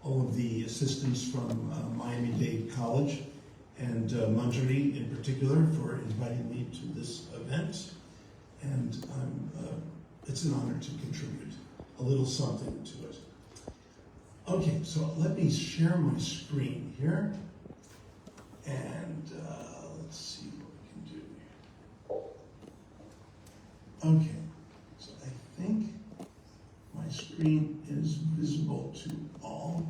all of the assistants from Miami-Dade College and Monterey in particular for inviting me to this event. And it's an honor to contribute a little something to it. Okay, so let me share my screen here. And let's see what we can do. Okay, so I think my screen is visible to all.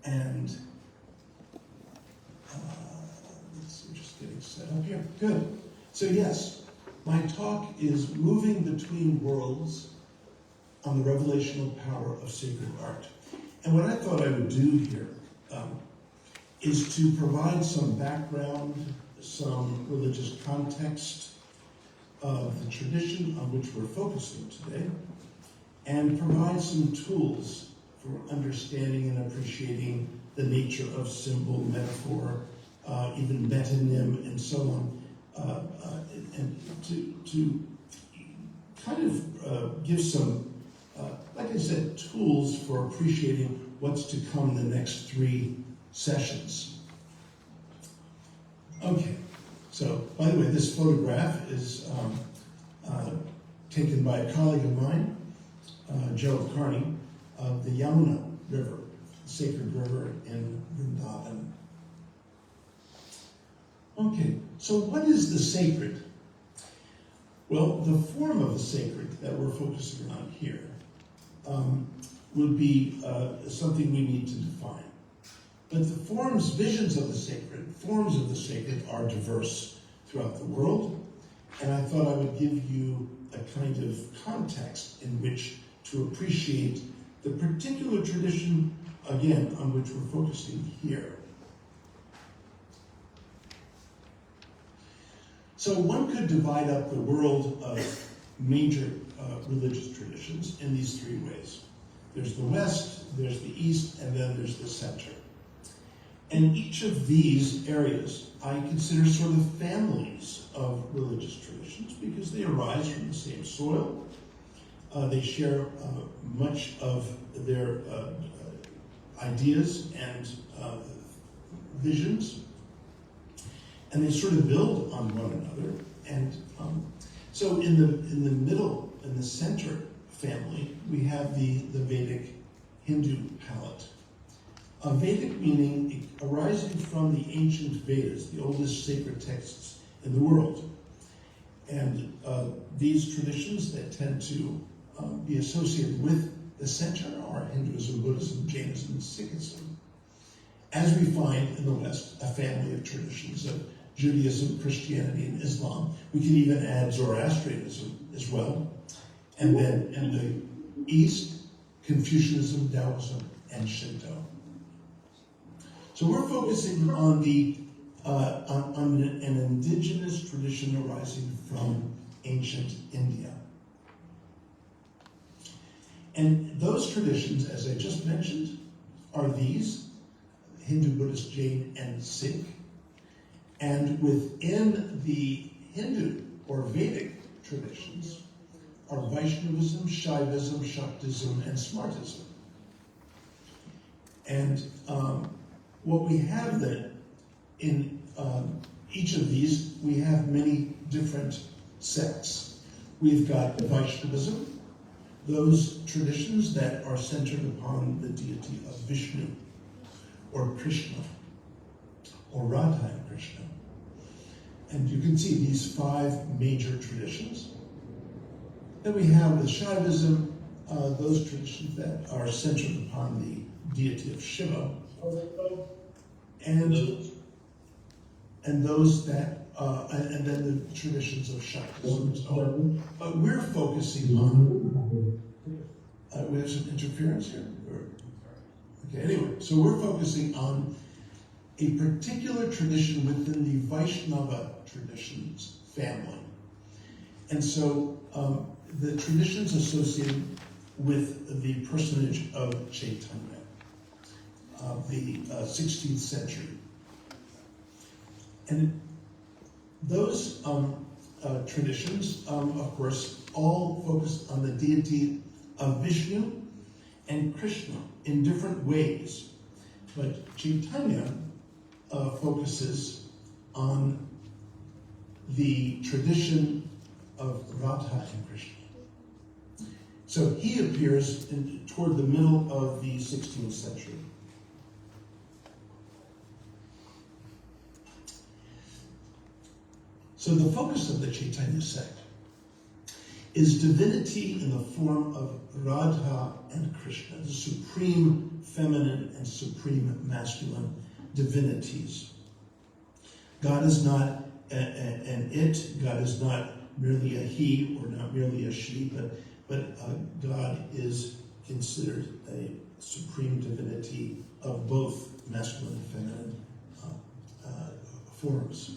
And let's see, just getting set up here. Good. So yes, my talk is Moving Between Worlds on the Revelational Power of Sacred Art. And what I thought I would do here is to provide some background, some religious context of the tradition on which we're focusing today, and provide some tools for understanding and appreciating the nature of symbol, metaphor, even metonym, and so on, and to kind of give some, like I said, tools for appreciating what's to come in the next 3 sessions. Okay, so by the way, this photograph is taken by a colleague of mine, Joe Carney, of the Yamuna River, the sacred river in Vrindavan. Okay, so what is the sacred? Well, the form of the sacred that we're focusing on here would be something we need to define. But the forms, visions of the sacred, forms of the sacred are diverse throughout the world, and I thought I would give you a kind of context in which to appreciate the particular tradition, again, on which we're focusing here. So one could divide up the world of major religious traditions in these 3 ways. There's the West, there's the East, and then there's the center. And each of these areas I consider sort of families of religious traditions because they arise from the same soil. They share much of their ideas and visions, and they sort of build on one another. And so in the middle, in the center family, we have the Vedic Hindu palette. Vedic meaning arising from the ancient Vedas, the oldest sacred texts in the world. And these traditions that tend to be associated with the center are Hinduism, Buddhism, Jainism, and Sikhism. As we find in the West, a family of traditions of Judaism, Christianity, and Islam. We can even add Zoroastrianism as well. And then in the East, Confucianism, Taoism, and Shinto. So we're focusing on an indigenous tradition arising from ancient India. And those traditions, as I just mentioned, are these: Hindu, Buddhist, Jain, and Sikh. And within the Hindu or Vedic traditions are Vaishnavism, Shaivism, Shaktism, and Smartism. And what we have then, in each of these, we have many different sects. We've got Vaishnavism, those traditions that are centered upon the deity of Vishnu, or Krishna, or Radha and Krishna. And you can see these 5 major traditions. Then we have with Shaivism, those traditions that are centered upon the deity of Shiva, and those that, and then the traditions of Shaktism. But we're focusing on, we have some interference here? Okay, anyway, so we're focusing on a particular tradition within the Vaishnava traditions family. And so the traditions associated with the personage of Chaitanya of the 16th century. And those traditions, of course, all focus on the deity of Vishnu and Krishna in different ways, but Chaitanya focuses on the tradition of Radha and Krishna. So he appears toward the middle of the 16th century. So the focus of the Chaitanya sect is divinity in the form of Radha and Krishna, the supreme feminine and supreme masculine divinities. God is not an it, God is not merely a he or not merely a she, but God is considered a supreme divinity of both masculine and feminine forms.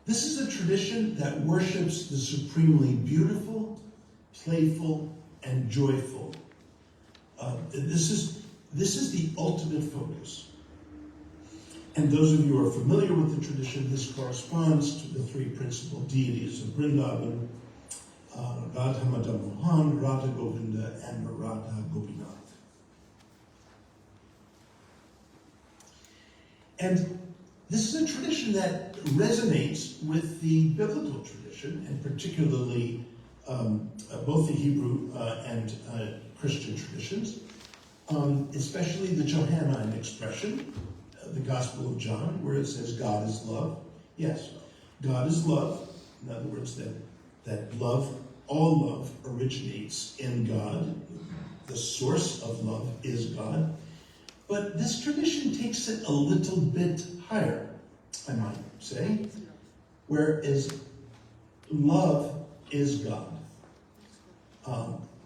This is a tradition that worships the supremely beautiful, playful, and joyful. This is the ultimate focus. And those of you who are familiar with the tradition, this corresponds to the three principal deities of Vrindavan, Radha Madan Mohan, Radha Govinda, and Radha Gopinath. And this is a tradition that resonates with the biblical tradition, and particularly both the Hebrew and Christian traditions, especially the Johannine expression, the Gospel of John, where it says God is love. Yes, God is love. In other words, that love, all love originates in God. The source of love is God. But this tradition takes it a little bit higher, I might say, whereas love is God.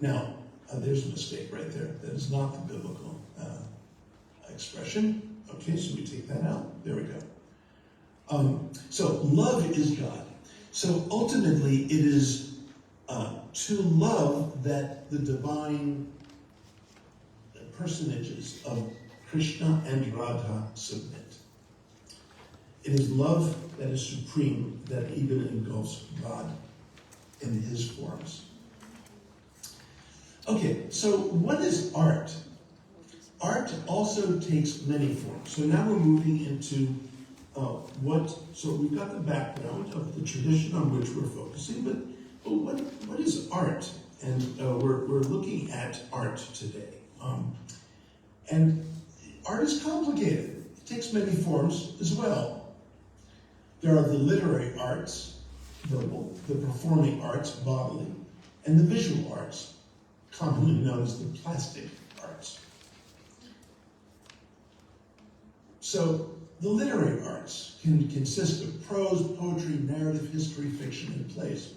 Now, there's a mistake right there. That is not the biblical expression. Okay, so we take that out. There we go. So love is God. So ultimately, it is to love that the divine personages of Krishna and Radha submit. It is love that is supreme, that even engulfs God in his forms. Okay, so what is art? Art also takes many forms. So now we're moving into so we've got the background of the tradition on which we're focusing, but what is art? And we're looking at art today. And art is complicated. It takes many forms as well. There are the literary arts, verbal, the performing arts, bodily, and the visual arts, commonly known as the plastic arts. So the literary arts can consist of prose, poetry, narrative, history, fiction, and plays.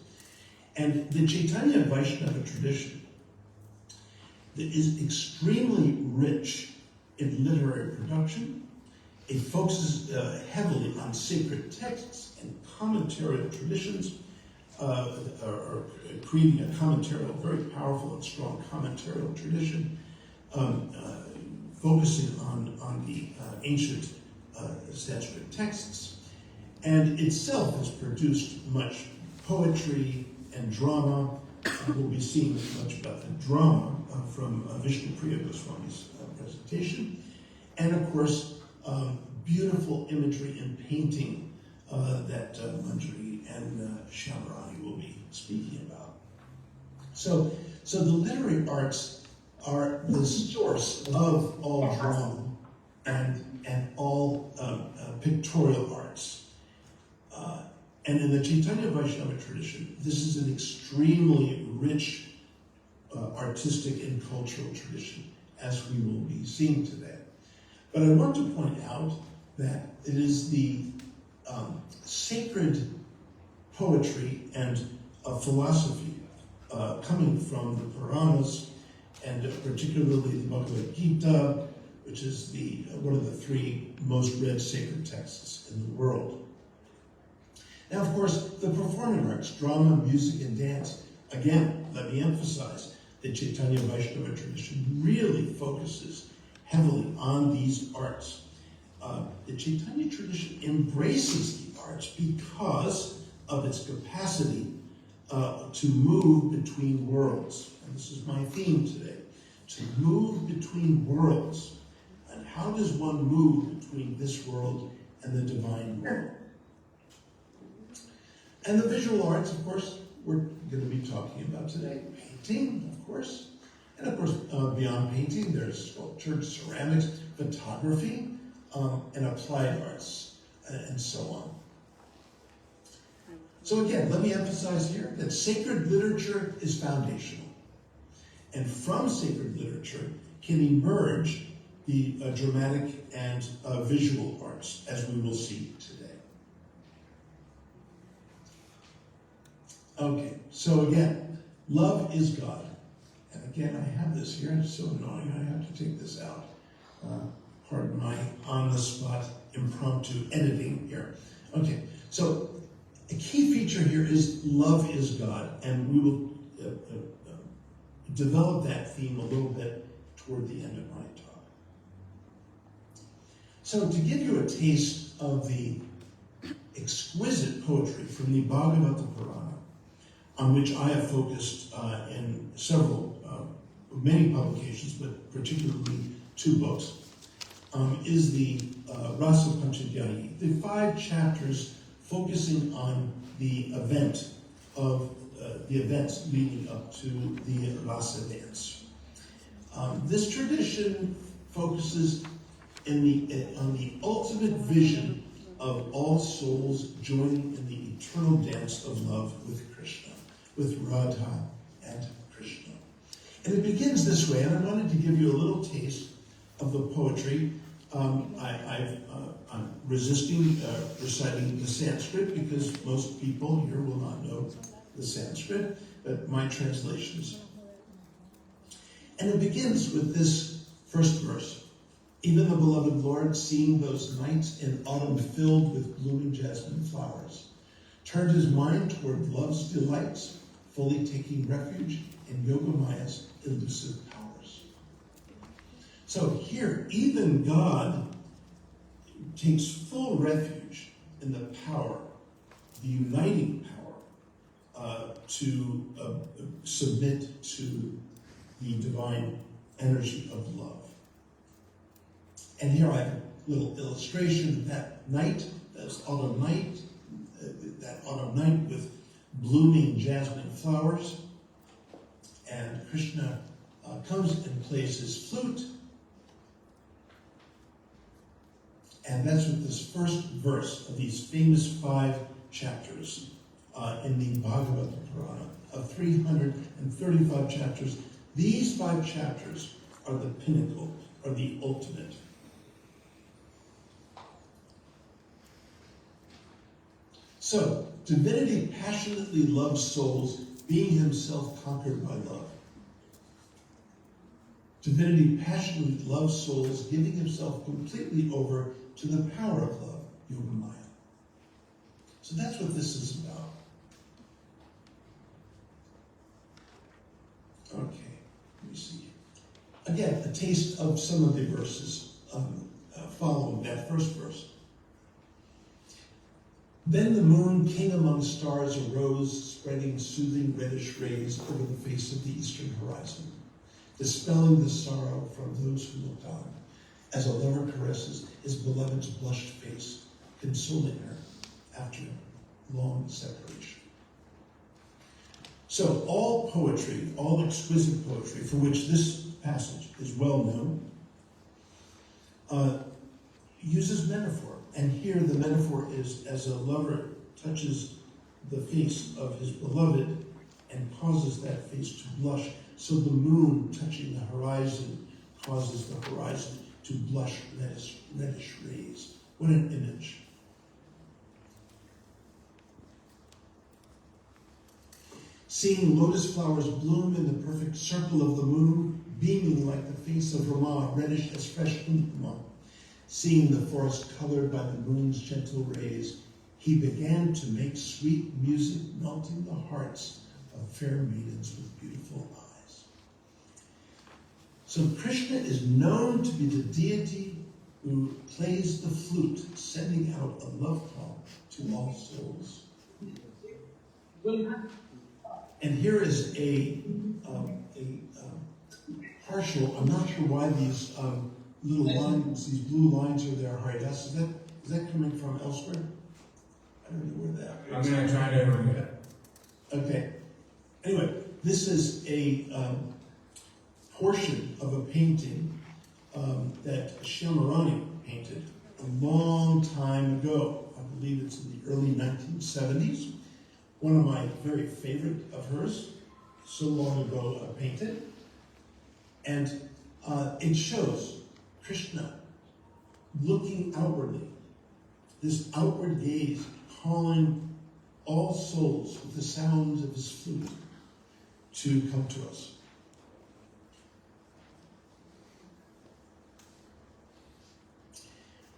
And the Chaitanya Vaishnava tradition is extremely rich in literary production. It focuses heavily on sacred texts and commentarial traditions, or creating a commentarial, very powerful and strong commentarial tradition, focusing on the ancient Sanskrit texts, and itself has produced much poetry and drama. We'll be seeing much about the drama from Vishnupriya Goswami's presentation, and of course, beautiful imagery and painting that Manjari and Shyamrani will be speaking about. So the literary arts are the source of all drama and all pictorial arts. And in the Chaitanya Vaishnava tradition, this is an extremely rich artistic and cultural tradition, as we will be seeing today. But I want to point out that it is the sacred poetry and philosophy coming from the Puranas, and particularly the Bhagavad Gita, which is one of the three most read sacred texts in the world. Now, of course, the performing arts, drama, music, and dance. Again, let me emphasize, the Chaitanya Vaishnava tradition really focuses heavily on these arts. The Chaitanya tradition embraces the arts because of its capacity to move between worlds. And this is my theme today. To move between worlds. And how does one move between this world and the divine world? And the visual arts, of course, we're going to be talking about today. Painting, of course. And of course, beyond painting, there's sculpture, ceramics, photography, and applied arts, and so on. So again, let me emphasize here that sacred literature is foundational. And from sacred literature can emerge the dramatic and visual arts, as we will see today. Okay, so again, love is God. And again, I have this here, it's so annoying, I have to take this out. Pardon my on-the-spot impromptu editing here. Okay, so a key feature here is love is God, and we will develop that theme a little bit toward the end of my talk. So to give you a taste of the exquisite poetry from the Bhagavata Purana, on which I have focused in many publications, but particularly 2 books, is the Rasa Panchadhyani, the 5 chapters focusing on the events leading up to the Rasa dance. This tradition focuses on the ultimate vision of all souls joining in the eternal dance of love with Krishna, with Radha and Krishna. And it begins this way, and I wanted to give you a little taste of the poetry. I'm resisting reciting the Sanskrit because most people here will not know the Sanskrit, but my translations. And it begins with this first verse. Even the beloved Lord, seeing those nights in autumn filled with blooming jasmine flowers, turned his mind toward love's delights, fully taking refuge in Yogamaya's elusive powers. So here, even God takes full refuge in the power, the uniting power, to submit to the divine energy of love. And here I have a little illustration of that night, that autumn night with blooming jasmine flowers. And Krishna comes and plays his flute. And that's what this first verse of these famous 5 chapters in the Bhagavata Purana, of 335 chapters. These 5 chapters are the pinnacle, or the ultimate. So, divinity passionately loves souls, being himself conquered by love. Divinity passionately loves souls, giving himself completely over to the power of love, Yogamaya. So that's what this is about. Okay, let me see. Again, a taste of some of the verses following that first verse. Then the moon, king among stars, arose, spreading soothing reddish rays over the face of the eastern horizon, dispelling the sorrow from those who looked on, as a lover caresses his beloved's blushed face, consoling her after long separation. So all poetry, all exquisite poetry, for which this passage is well known, uses metaphor. And here the metaphor is as a lover touches the face of his beloved and causes that face to blush. So the moon touching the horizon causes the horizon to blush reddish rays. What an image. Seeing lotus flowers bloom in the perfect circle of the moon, beaming like the face of Rama, reddish as fresh kumkuma. Seeing the forest colored by the moon's gentle rays, he began to make sweet music, melting the hearts of fair maidens with beautiful eyes. So Krishna is known to be the deity who plays the flute, sending out a love call to all souls. And here is a partial. I'm not sure why these little lines, these blue lines are there. Haridas, is that coming from elsewhere? I don't know where that. I'm going to try to remove it. Okay. Anyway, this is a portion of a painting that Shimarani painted a long time ago. I believe it's in the early 1970s. One of my very favorite of hers, so long ago painted. And it shows Krishna looking outwardly, this outward gaze calling all souls with the sounds of his flute to come to us.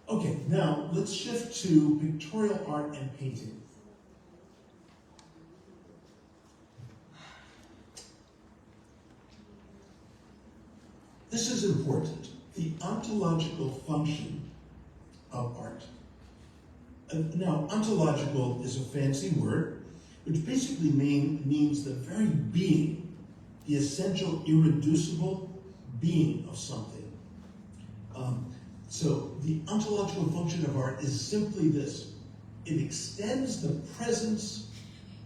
Okay, now let's shift to pictorial art and painting. This is important, the ontological function of art. Now, ontological is a fancy word, which basically means the very being, the essential, irreducible being of something. So the ontological function of art is simply this. It extends the presence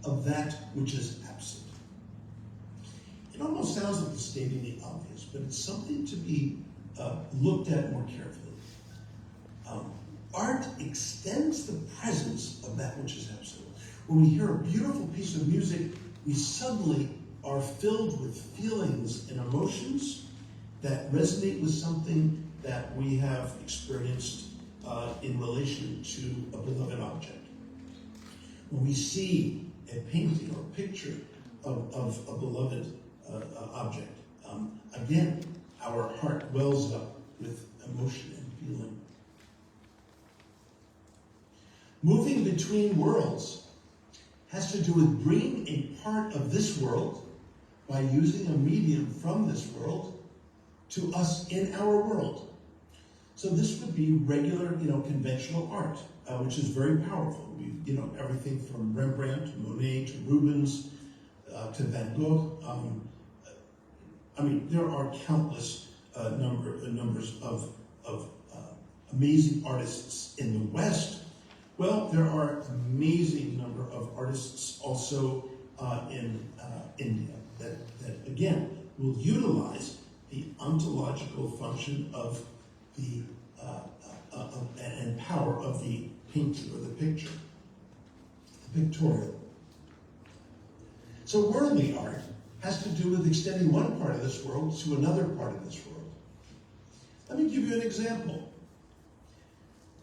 of that which is absent. It almost sounds like stating the obvious, but it's something to be looked at more carefully. Art extends the presence of that which is absent. When we hear a beautiful piece of music, we suddenly are filled with feelings and emotions that resonate with something that we have experienced in relation to a beloved object. When we see a painting or a picture of a beloved object, again, our heart wells up with emotion and feeling. Moving between worlds has to do with bringing a part of this world by using a medium from this world to us in our world. So this would be regular, conventional art, which is very powerful. Everything from Rembrandt to Monet to Rubens to Van Gogh. There are countless numbers of amazing artists in the West. Well, there are amazing number of artists also in India that again will utilize the ontological function of the and power of the painting or the picture, the pictorial. So worldly art has to do with extending one part of this world to another part of this world. Let me give you an example.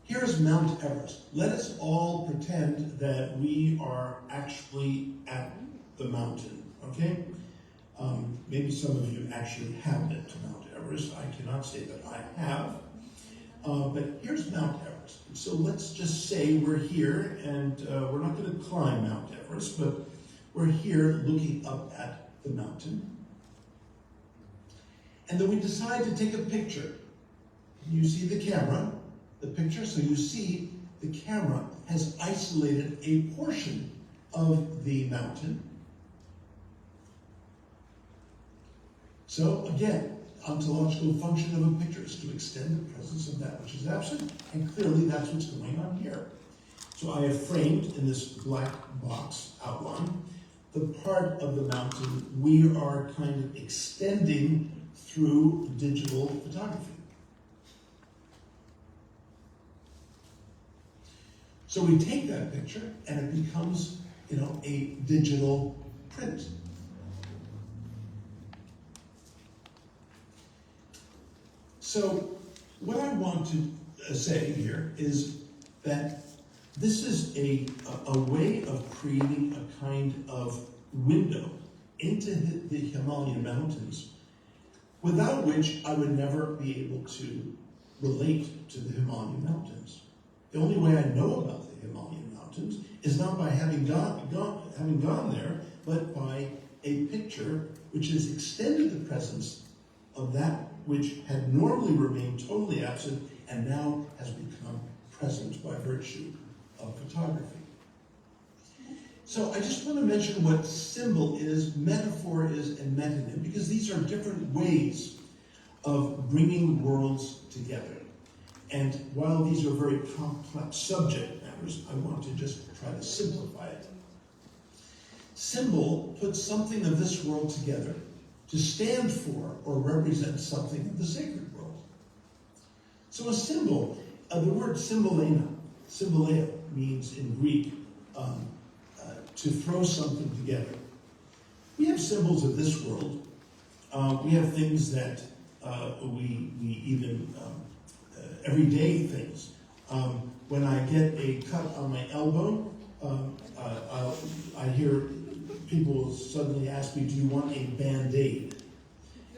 Here is Mount Everest. Let us all pretend that we are actually at the mountain, okay? Maybe some of you actually have been to Mount Everest. I cannot say that I have. But here's Mount Everest. So let's just say we're here, and we're not going to climb Mount Everest, but we're here looking up at the mountain. And then we decide to take a picture. You see the camera, the picture, so you see the camera has isolated a portion of the mountain. So again, ontological function of a picture is to extend the presence of that which is absent, and clearly that's what's going on here. So I have framed in this black box outline the part of the mountain we are kind of extending through digital photography. So we take that picture and it becomes, a digital print. So what I want to say here is that this is a way of creating a kind of window into the Himalayan mountains, without which I would never be able to relate to the Himalayan mountains. The only way I know about the Himalayan mountains is not by having gone there, but by a picture which has extended the presence of that which had normally remained totally absent and now has become present by virtue of photography. So I just want to mention what symbol is, metaphor is, and metonym, because these are different ways of bringing worlds together. And while these are very complex subject matters, I want to just try to simplify it. Symbol puts something of this world together to stand for or represent something of the sacred world. So a symbol, the word symboleo means in Greek, to throw something together. We have symbols of this world. We have things that we even, everyday things. When I get a cut on my elbow, I hear people suddenly ask me, do you want a Band-Aid?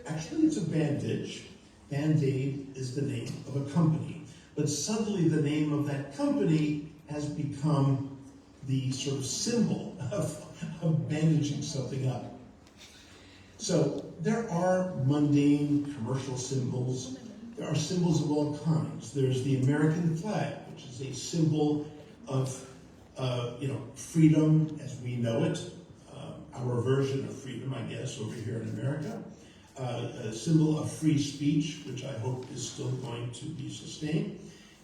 Actually, it's a bandage. Band-Aid is the name of a company. But suddenly the name of that company has become the sort of symbol of bandaging something up. So there are mundane commercial symbols. There are symbols of all kinds. There's the American flag, which is a symbol of freedom as we know it, our version of freedom, I guess, over here in America. A symbol of free speech, which I hope is still going to be sustained,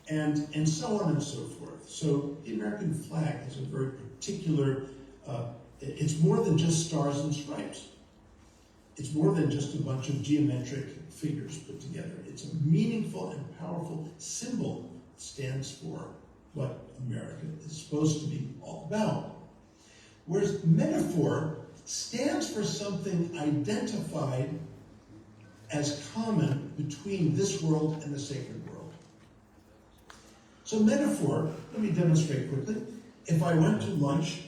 and so on and so forth. So the American flag has a very particular, it's more than just stars and stripes. It's more than just a bunch of geometric figures put together. It's a meaningful and powerful symbol that stands for what America is supposed to be all about. Whereas metaphor stands for something identified as common between this world and the sacred world. So metaphor, let me demonstrate quickly. If I went to lunch,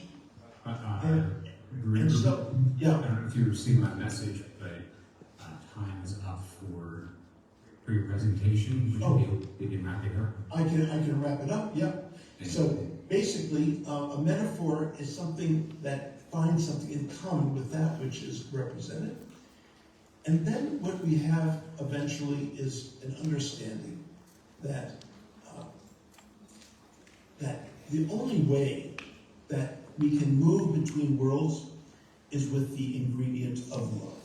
and so, yeah. I don't know if you received my message, but time is up for your presentation. Would you be able to wrap it up? I can wrap it up, yeah. So basically, a metaphor is something that finds something in common with that which is represented. And then what we have eventually is an understanding that that the only way that we can move between worlds is with the ingredient of love.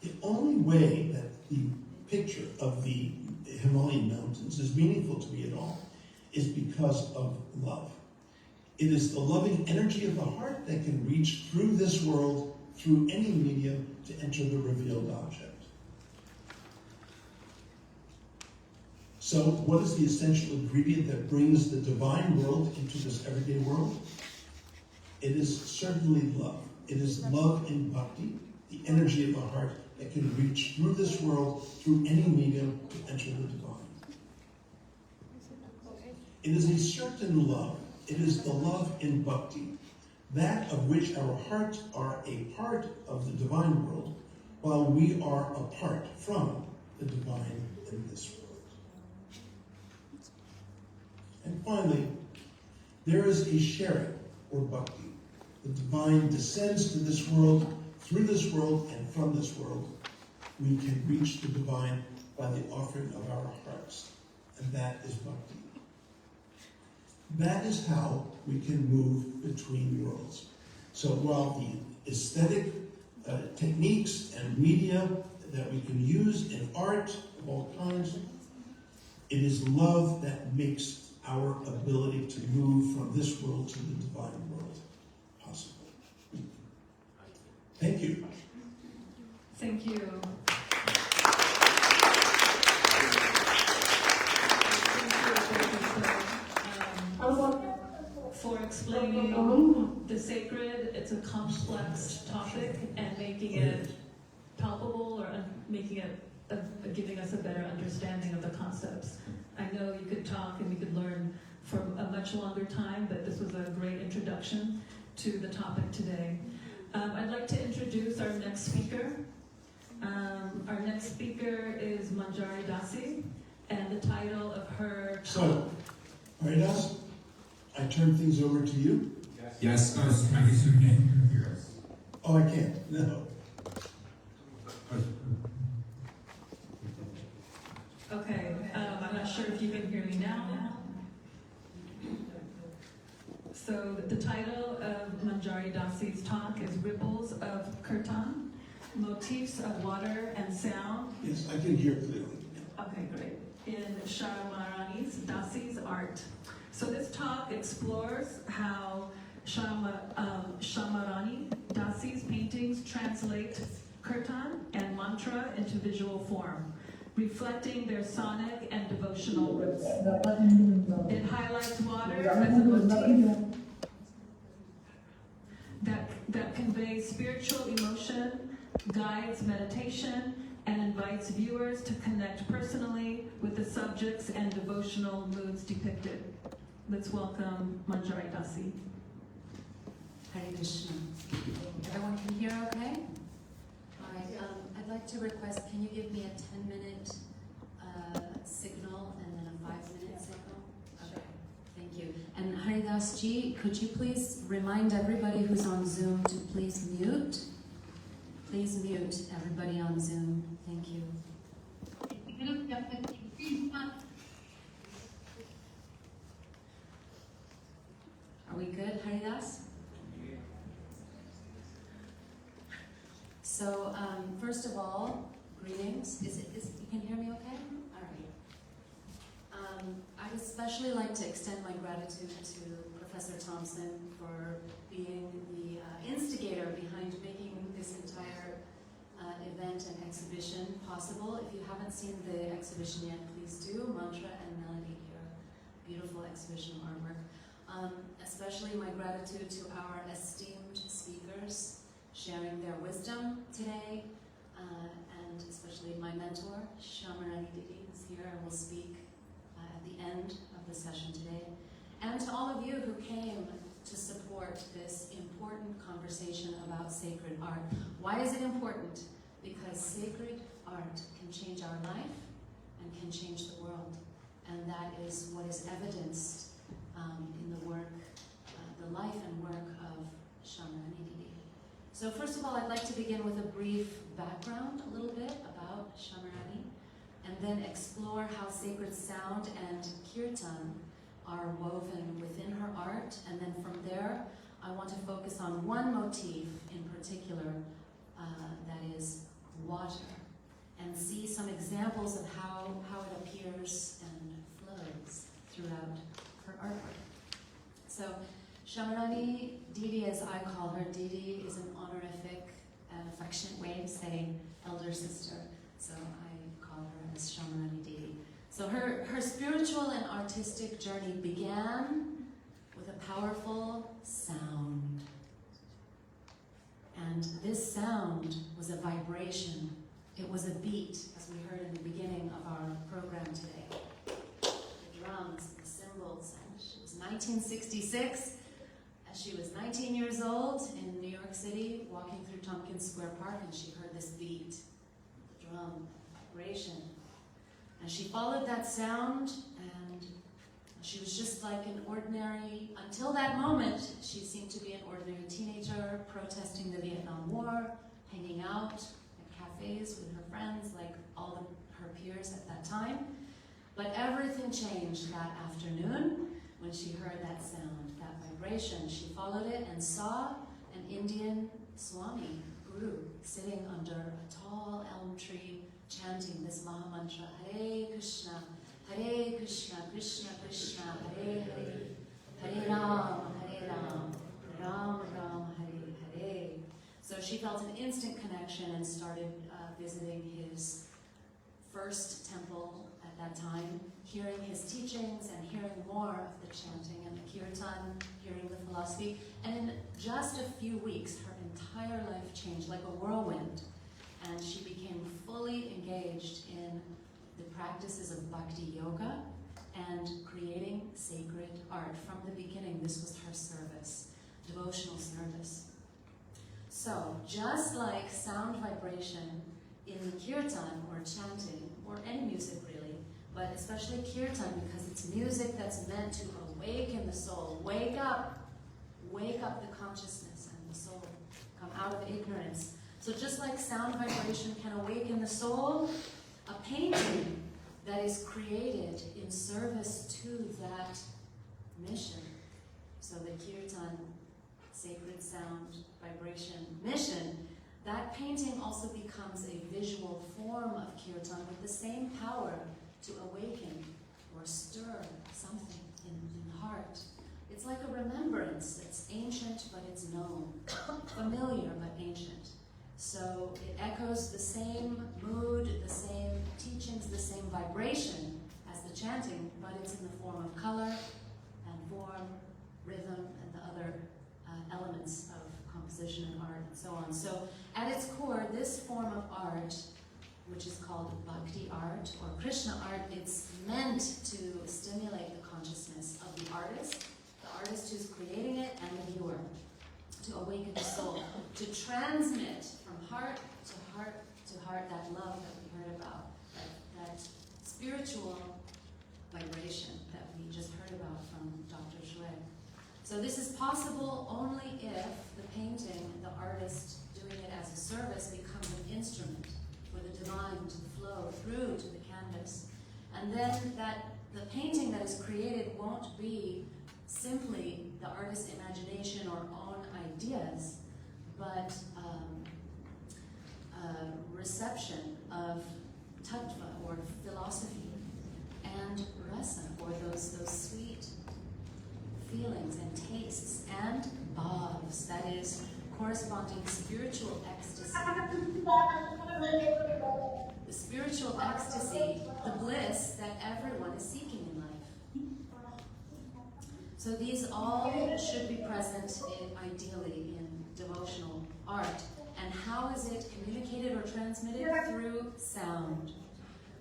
The only way that the picture of the Himalayan mountains is meaningful to me at all is because of love. It is the loving energy of the heart that can reach through this world, through any medium, to enter the revealed object. So what is the essential ingredient that brings the divine world into this everyday world? It is certainly love. It is love in Bhakti, the energy of the heart that can reach through this world, through any medium, to enter the divine. It is a certain love. It is the love in Bhakti, that of which our hearts are a part of the divine world, while we are apart from the divine in this world. And finally, there is a sharing, or Bhakti. The divine descends to this world, through this world, and from this world. We can reach the divine by the offering of our hearts, and that is Bhakti. That is how we can move between worlds. So while the aesthetic techniques and media that we can use in art of all kinds, it is love that makes our ability to move from this world to the divine world possible. Thank you. Thank you. For explaining the sacred. It's a complex topic, and making it palpable, or making it, giving us a better understanding of the concepts. I know you could talk and we could learn for a much longer time, but this was a great introduction to the topic today. I'd like to introduce our next speaker. Our next speaker is Manjari Dasi, and the title of her talk. So, Haridas, I turn things over to you. Yes, I guess you can hear us. Oh, I can't. No. Okay, I'm not sure if you can hear me now. So the title of Manjari Dasi's talk is Ripples of Kirtan, Motifs of Water and Sound. Yes, I can hear clearly. Okay, great. In Shamarani Dasi's art. So this talk explores how Shamarani Dasi's paintings translate kirtan and mantra into visual form, reflecting their sonic and devotional roots. It highlights water as a motif that conveys spiritual emotion, guides meditation, and invites viewers to connect personally with the subjects and devotional moods depicted. Let's welcome Manjari Dasi. Hare Krishna. Everyone can hear okay? All right, I'd like to request, can you give me a 10-minute signal and then a 5-minute signal? Okay, thank you. And Haridas ji, could you please remind everybody who's on Zoom to please mute? Please mute everybody on Zoom. Thank you. Are we good, Haridas? So, first of all, greetings. You can hear me okay? All right. I'd especially like to extend my gratitude to Professor Thompson for being the instigator behind making this entire event and exhibition possible. If you haven't seen the exhibition yet, please do. Mantra and Melody, your beautiful exhibition artwork. Especially my gratitude to our esteemed speakers sharing their wisdom today, and especially my mentor, Shamarani Didi, who's here and will speak at the end of the session today. And to all of you who came to support this important conversation about sacred art. Why is it important? Because sacred art can change our life and can change the world. And that is what is evidenced in the work, the life and work of Shamarani Didi. So first of all, I'd like to begin with a brief background, a little bit about Shamarani, and then explore how sacred sound and kirtan are woven within her art. And then from there, I want to focus on one motif in particular, that is water, and see some examples of how it appears and flows throughout her artwork. So Shamarani Didi, as I call her, Didi is an honorific and affectionate way of saying elder sister. So I call her as Shamarani Didi. So her spiritual and artistic journey began with a powerful sound. And this sound was a vibration. It was a beat, as we heard in the beginning of our program today. The drums, the cymbals, and it was 1966. She was 19 years old in New York City, walking through Tompkins Square Park, and she heard this beat, the drum, the vibration. And she followed that sound, and she was just like an ordinary, until that moment, she seemed to be an ordinary teenager protesting the Vietnam War, hanging out at cafes with her friends, like all her peers at that time. But everything changed that afternoon when she heard that sound, that vibration. She followed it and saw an Indian Swami, guru, sitting under a tall elm tree, chanting this Maha Mantra, Hare Krishna, Krishna Krishna, Hare Hare, Hare Ram, Ram Ram, Hare Hare. So she felt an instant connection and started visiting his first temple at that time, hearing his teachings and hearing more of the chanting and the kirtan, hearing the philosophy. And in just a few weeks, her entire life changed like a whirlwind. And she became fully engaged in the practices of Bhakti yoga and creating sacred art. From the beginning, this was her service, devotional service. So, just like sound vibration in kirtan or chanting, or any music really, but especially kirtan because it's music that's meant to awaken the soul, wake up the consciousness and the soul, come out of ignorance. So just like sound vibration can awaken the soul, a painting that is created in service to that mission, So the kirtan, sacred sound, vibration, mission, that painting also becomes a visual form of kirtan with the same power to awaken or stir something in the heart. It's like a remembrance. It's ancient, but it's known. Familiar, but ancient. So it echoes the same mood, the same teachings, the same vibration as the chanting, but it's in the form of color and form, rhythm, and the other elements of composition and art and so on. So at its core, this form of art, which is called Bhakti art or Krishna art, it's meant to stimulate the consciousness of the artist who's creating it, and the viewer, to awaken the soul, to transmit from heart to heart to heart that love that we heard about, that spiritual vibration that we just heard about from Dr. Shui. So this is possible only if the painting, the artist doing it as a service, becomes an instrument for the divine to flow through to the canvas. And then the painting that is created won't be simply the artist's imagination or own ideas, but reception of tattva or philosophy and rasa, or those sweet feelings and tastes, and bhavs, that is corresponding spiritual ecstasy. The spiritual ecstasy, the bliss that everyone is seeking in life. So these all should be present ideally in devotional art. And how is it communicated or transmitted? Through sound.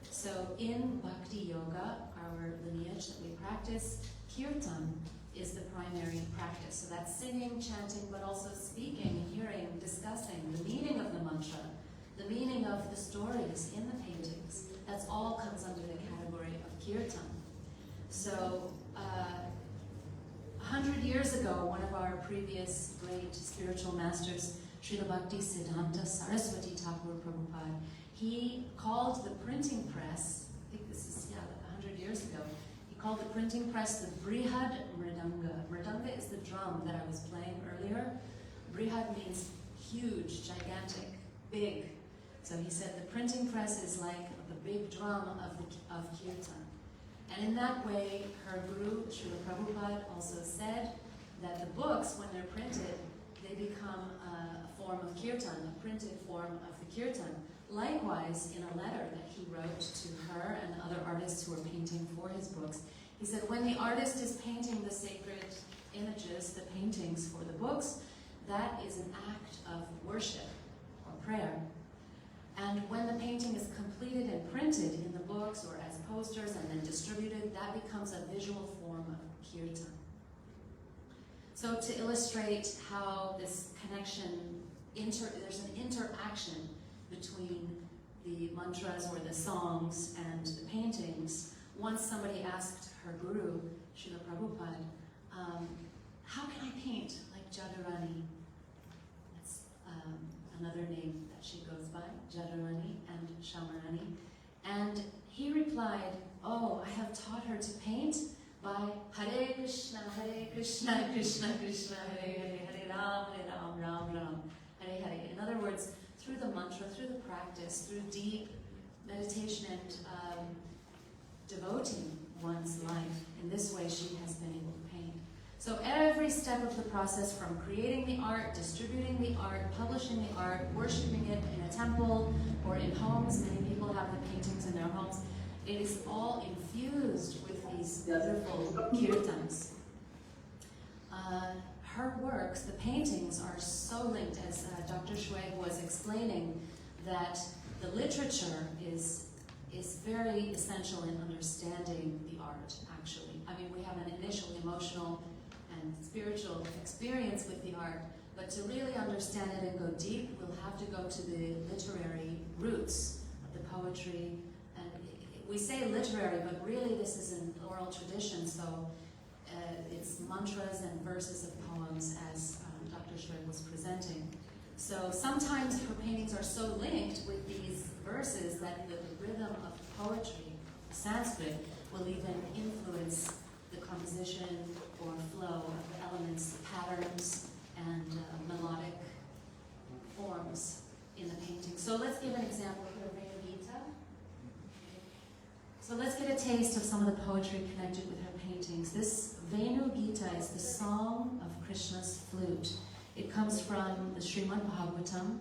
So in Bhakti Yoga, our lineage that we practice, kirtan is the primary practice. So that's singing, chanting, but also speaking, hearing, discussing the meaning of the mantra, the meaning of the stories in the paintings. That's all comes under the category of kirtan. So 100 years ago, one of our previous great spiritual masters, Srila Bhakti Siddhanta Saraswati Thakur Prabhupada, he called the printing press, I think this is, like 100 years ago, he called the printing press the Brihad Mridanga. Mridanga is the drum that I was playing earlier. Brihad means huge, gigantic, big. So he said the printing press is like the big drum of kirtan. And in that way, her guru, Srila Prabhupada, also said that the books, when they're printed, they become a form of kirtan, a printed form of the kirtan. Likewise, in a letter that he wrote to her and other artists who were painting for his books, he said, when the artist is painting the sacred images, the paintings for the books, that is an act of worship or prayer. And when the painting is completed and printed in the books or as posters and then distributed, that becomes a visual form of kirtan. So to illustrate how this connection, there's an interaction between the mantras or the songs and the paintings. Once somebody asked her guru, Srila Prabhupada, how can I paint like Jadurani? That's another name that she goes by, Jadurani and Shamarani. And he replied, oh, I have taught her to paint by Hare Krishna, Krishna Krishna, Hare Hare, Hare Ram, Ram Ram, Hare Hare. In other words, through the mantra, through the practice, through deep meditation and devoting one's life, in this way she has been able to paint. So every step of the process, from creating the art, distributing the art, publishing the art, worshipping it in a temple or in homes, many people have the paintings in their homes, it is all infused with these beautiful kirtans. Her works, the paintings, are so linked, as Dr. Shui was explaining, that the literature is very essential in understanding the art, actually. I mean, we have an initial emotional and spiritual experience with the art, but to really understand it and go deep, we'll have to go to the literary roots of the poetry. And we say literary, but really this is an oral tradition, so it's mantras and verses of poems, as Dr. Shui was presenting. So sometimes her paintings are so linked with these verses that the rhythm of poetry, Sanskrit, will even influence the composition or flow of the elements, patterns, and melodic forms in the painting. So let's give an example here, Venu Gita. So let's get a taste of some of the poetry connected with her paintings. This Venu Gita is the song of Krishna's flute. It comes from the Srimad Bhagavatam,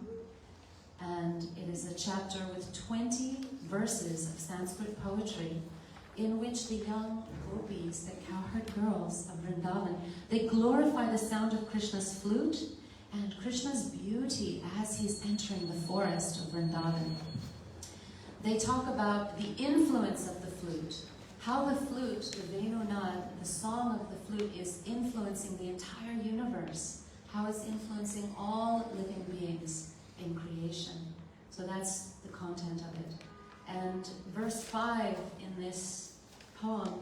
and it is a chapter with 20 verses of Sanskrit poetry in which the young gopis, the cowherd girls of Vrindavan, they glorify the sound of Krishna's flute and Krishna's beauty as he's entering the forest of Vrindavan. They talk about the influence of the flute, how the flute, the Venunad, the song of the flute, is influencing the entire universe, how it's influencing all living beings in creation. So that's the content of it. And verse 5 in this poem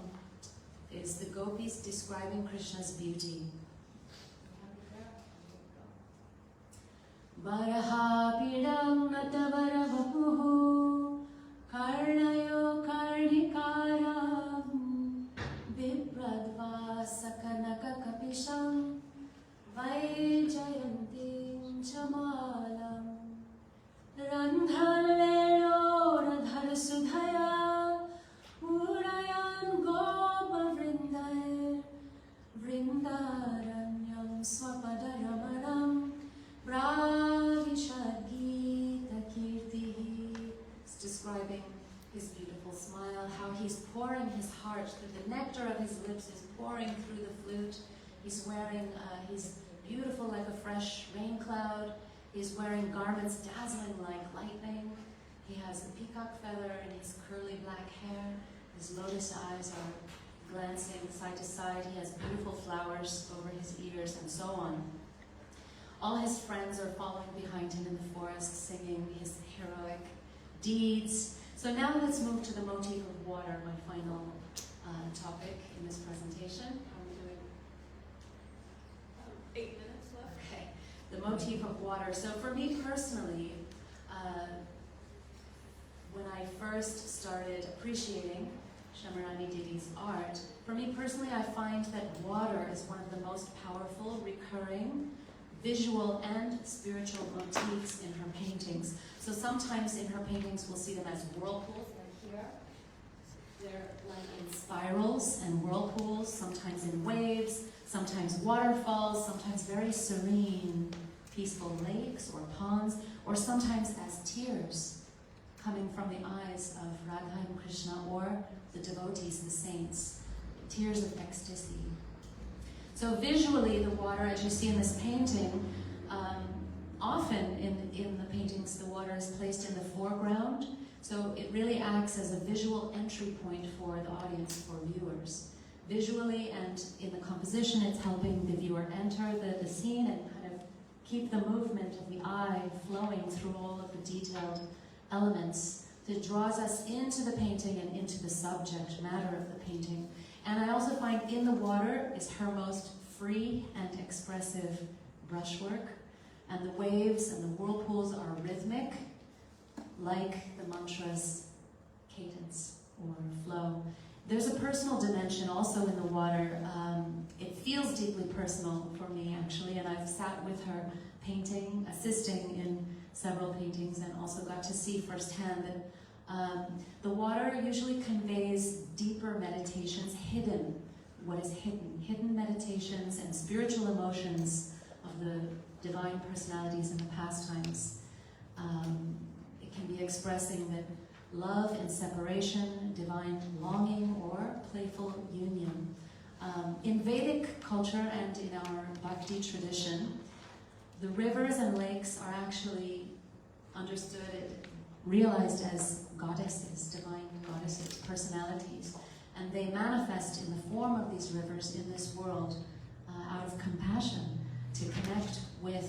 is the gopis describing Krishna's beauty. Varahapidam natavarabapuhu karnayo karnikaram bibradva sakanaka kapisham vaijayantim chamalam randhanvero radhar sudhaya murayan gopa vrindair vrindaranyam swapadaramaram Pravishadgita Kirtihi. It's describing his beautiful smile, how he's pouring his heart, that the nectar of his lips is pouring through the flute. He's wearing, he's beautiful like a fresh rain cloud. He's wearing garments dazzling like lightning. He has the peacock feather in his curly black hair. His lotus eyes are glancing side to side. He has beautiful flowers over his ears and so on. All his friends are following behind him in the forest, singing his heroic deeds. So now let's move to the motif of water, my final topic in this presentation. How are we doing? 8 minutes left. Okay, the motif of water. So for me personally, when I first started appreciating Shamarani Didi's art, for me personally, I find that water is one of the most powerful, recurring, visual and spiritual motifs in her paintings. So sometimes in her paintings we'll see them as whirlpools, like here. They're like in spirals and whirlpools, sometimes in waves, sometimes waterfalls, sometimes very serene, peaceful lakes or ponds, or sometimes as tears coming from the eyes of Radha and Krishna or the devotees, the saints, tears of ecstasy. So visually, the water, as you see in this painting, often in the paintings, the water is placed in the foreground. So it really acts as a visual entry point for the audience, for viewers. Visually and in the composition, it's helping the viewer enter the scene and kind of keep the movement of the eye flowing through all of the detailed elements that draws us into the painting and into the subject matter of the painting. And I also find in the water is her most free and expressive brushwork. And the waves and the whirlpools are rhythmic, like the mantra's cadence or flow. There's a personal dimension also in the water. It feels deeply personal for me, actually, and I've sat with her painting, assisting in several paintings, and also got to see firsthand that the water usually conveys deeper meditations, what is hidden meditations and spiritual emotions of the divine personalities in the pastimes. It can be expressing that love and separation, divine longing, or playful union. In Vedic culture and in our Bhakti tradition, the rivers and lakes are actually understood, realized as goddesses, divine goddesses, personalities, and they manifest in the form of these rivers in this world out of compassion to connect with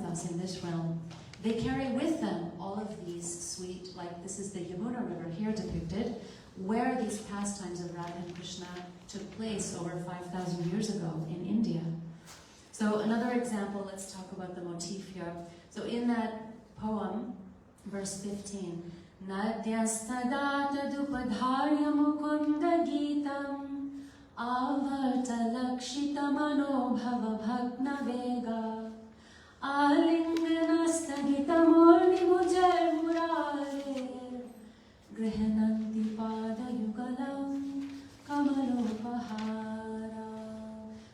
us in this realm. They carry with them all of these sweet, like this is the Yamuna River here depicted, where these pastimes of Radha and Krishna took place over 5,000 years ago in India. So another example, let's talk about the motif here. So in that poem, verse 15, Nadyastadata dupadharya mukunda gitam Avartalakshitamanobhava bhagnavega Alinganastagitamonibhuje murare Grihananti padayugalam kamalopahara.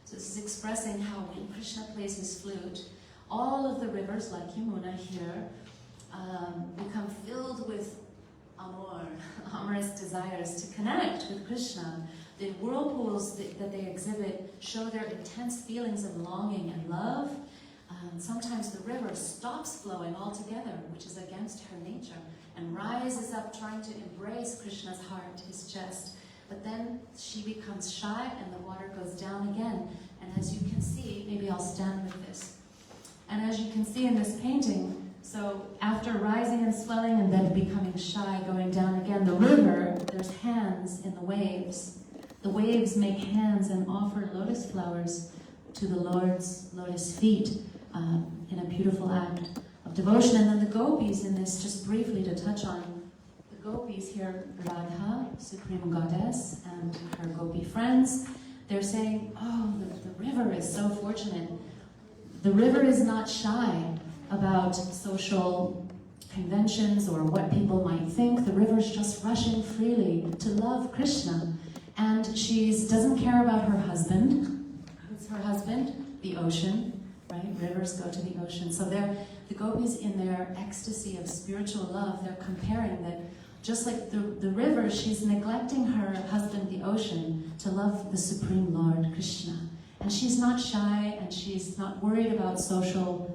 So this is expressing how when Krishna plays his flute, all of the rivers, like Yamuna here, become filled with amorous desires to connect with Krishna. The whirlpools that they exhibit show their intense feelings of longing and love. Sometimes the river stops flowing altogether, which is against her nature, and rises up trying to embrace Krishna's heart, his chest. But then she becomes shy and the water goes down again. And as you can see, maybe I'll stand with this. And as you can see in this painting, so after rising and swelling and then becoming shy, going down again, the river, there's hands in the waves. The waves make hands and offer lotus flowers to the Lord's lotus feet in a beautiful act of devotion. And then the gopis in this, just briefly to touch on, the gopis here, Radha, Supreme Goddess, and her gopi friends, they're saying, oh, the river is so fortunate. The river is not shy about social conventions or what people might think. The river's just rushing freely to love Krishna. And she doesn't care about her husband. Who's her husband? The ocean, right? Rivers go to the ocean. So the gopis, in their ecstasy of spiritual love, they're comparing that just like the river, she's neglecting her husband, the ocean, to love the Supreme Lord, Krishna. And she's not shy, and she's not worried about social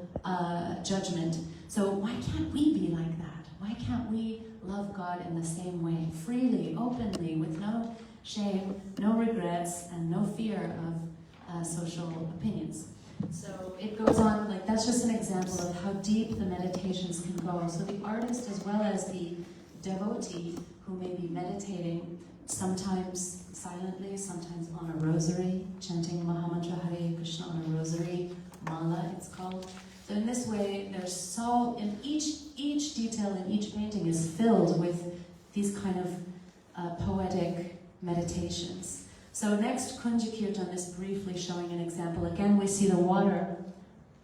judgment. So why can't we be like that? Why can't we love God in the same way, freely, openly, with no shame, no regrets, and no fear of social opinions? So it goes on, like that's just an example of how deep the meditations can go. So the artist as well as the devotee who may be meditating, sometimes silently, sometimes on a rosary, chanting Mahamantra Hare Krishna on a rosary, mala it's called. So in this way, there's so, in each detail in each painting is filled with these kind of poetic meditations. So next, Kunja Kirtan is briefly showing an example. Again, we see the water.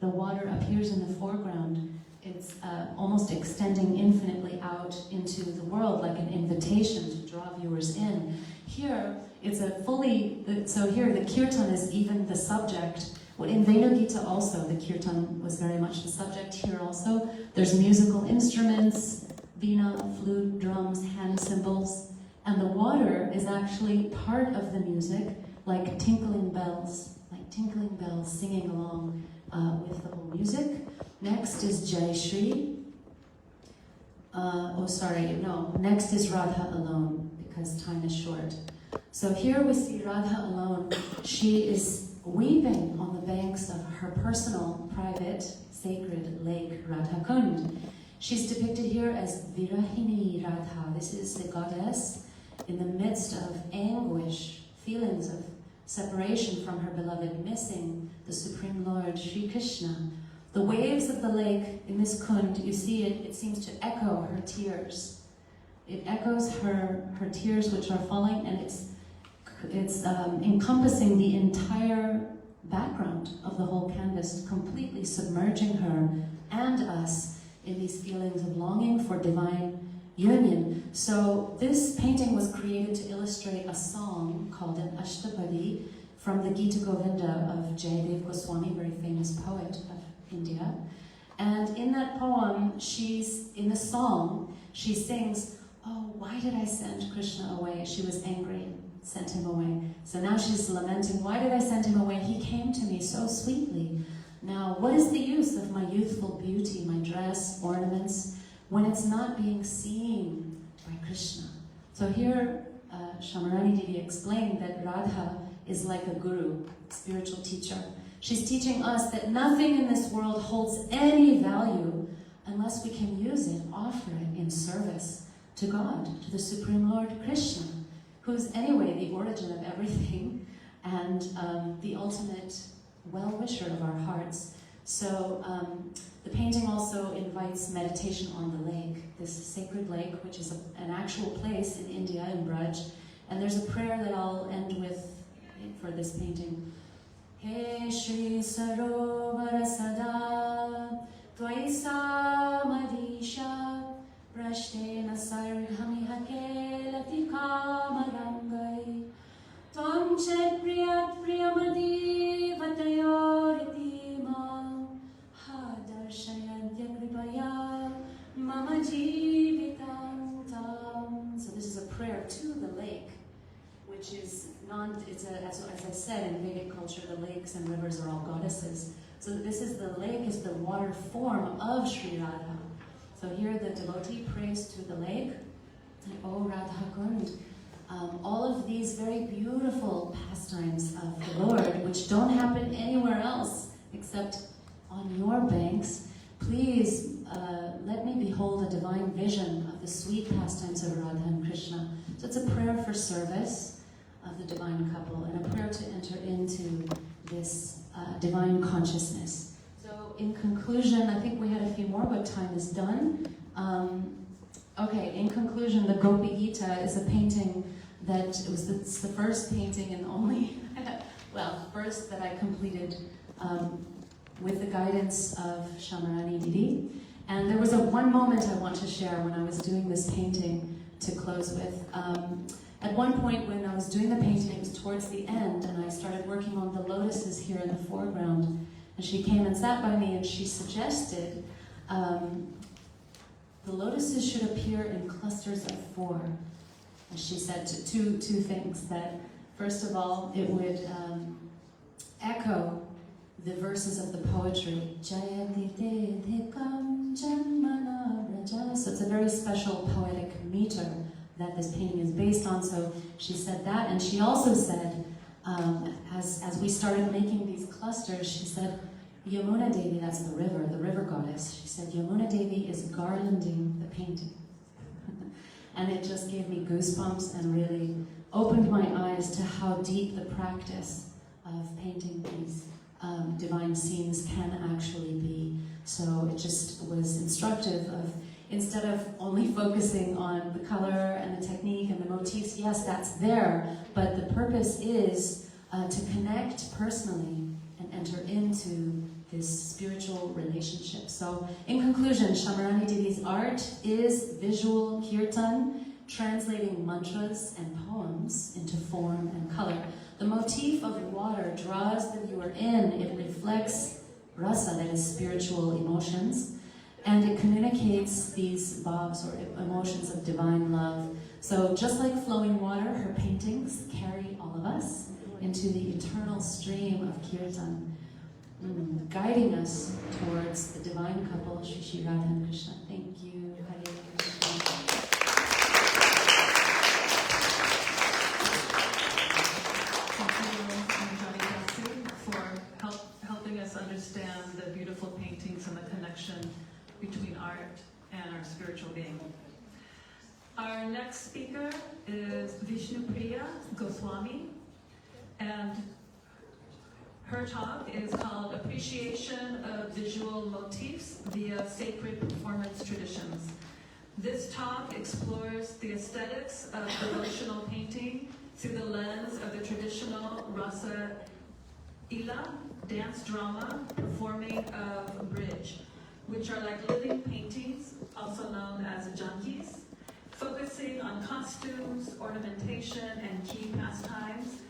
The water appears in the foreground. It's almost extending infinitely out into the world, like an invitation to draw viewers in. Here, it's a fully, so here the kirtan is even the subject. Well, in Venugita also, the kirtan was very much the subject. Here also, there's musical instruments, veena, flute, drums, hand cymbals, and the water is actually part of the music, like tinkling bells singing along with the whole music. Next is Jai Shri. Next is Radha alone, because time is short. So here we see Radha alone. She is weeping on the banks of her personal, private, sacred lake, Radha Kund. She's depicted here as Virahini Radha. This is the goddess in the midst of anguish, feelings of separation from her beloved, missing the Supreme Lord, Sri Krishna. The waves of the lake in this kund, you see it seems to echo her tears. It echoes her tears which are falling, and it's encompassing the entire background of the whole canvas, completely submerging her and us in these feelings of longing for divine union. So this painting was created to illustrate a song called an Ashtapadi from the Gita Govinda of Jayadev Goswami, very famous poet of India. And in that poem, in the song, she sings, oh, why did I send Krishna away? She was angry, sent him away. So now she's lamenting, why did I send him away? He came to me so sweetly. Now, what is the use of my youthful beauty, my dress, ornaments, when it's not being seen by Krishna? So here, Shamarani Devi explained that Radha is like a guru, spiritual teacher. She's teaching us that nothing in this world holds any value unless we can use it, offer it in service to God, to the Supreme Lord Krishna, who's anyway the origin of everything and the ultimate well-wisher of our hearts. So the painting also invites meditation on the lake, this sacred lake, which is an actual place in India, in Braj. And there's a prayer that I'll end with for this painting. He Shri Sarovar Sada Tvaisa Madisha Prashtena Sarghami Hakelati Kamarangai Tvam Chet Priyat Priyamadi Vatayoritima Hadarshayadya Kripaya Mama Jivitam Tam. So this is a prayer to the lake, which is as I said, in Vedic culture, the lakes and rivers are all goddesses. So the lake is the water form of Sri Radha. So here the devotee prays to the lake, O Radha Kund. All of these very beautiful pastimes of the Lord, which don't happen anywhere else except on your banks, please let me behold a divine vision of the sweet pastimes of Radha and Krishna. So it's a prayer for service of the divine couple and a prayer to enter into this divine consciousness. So in conclusion, I think we had a few more, but time is done. Okay, in conclusion, the Gopi Gita is a painting that it's the first painting and only, first that I completed with the guidance of Shamarani Didi. And there was one moment I want to share when I was doing this painting to close with. At one point when I was doing the painting, it was towards the end, and I started working on the lotuses here in the foreground. And she came and sat by me and she suggested the lotuses should appear in clusters of 4. And she said two things, that first of all, it would echo the verses of the poetry. So it's a very special poetic meter that this painting is based on. So she said that, and she also said, as we started making these clusters, she said, Yamuna Devi, that's the river goddess, she said, Yamuna Devi is garlanding the painting. And it just gave me goosebumps and really opened my eyes to how deep the practice of painting these divine scenes can actually be. So it just was instructive of, instead of only focusing on the color and the technique and the motifs, yes, that's there, but the purpose is to connect personally and enter into this spiritual relationship. So in conclusion, Shamarani Didi's art is visual kirtan, translating mantras and poems into form and color. The motif of water draws the viewer in. It reflects rasa, that is spiritual emotions, and it communicates these bhavs or emotions of divine love. So just like flowing water, her paintings carry all of us into the eternal stream of kirtan, guiding us towards the divine couple, Shri Radha and Krishna. Thank you. Hare Krishna. For helping us understand the beautiful paintings and the connection between art and our spiritual being. Our next speaker is Vishnupriya Goswami, and her talk is called Appreciation of Visual Motifs via Sacred Performance Traditions. This talk explores the aesthetics of devotional painting through the lens of the traditional Rasa Ila, dance drama, performing of bridge, which are like living paintings, also known as jankis, focusing on costumes, ornamentation, and key pastimes,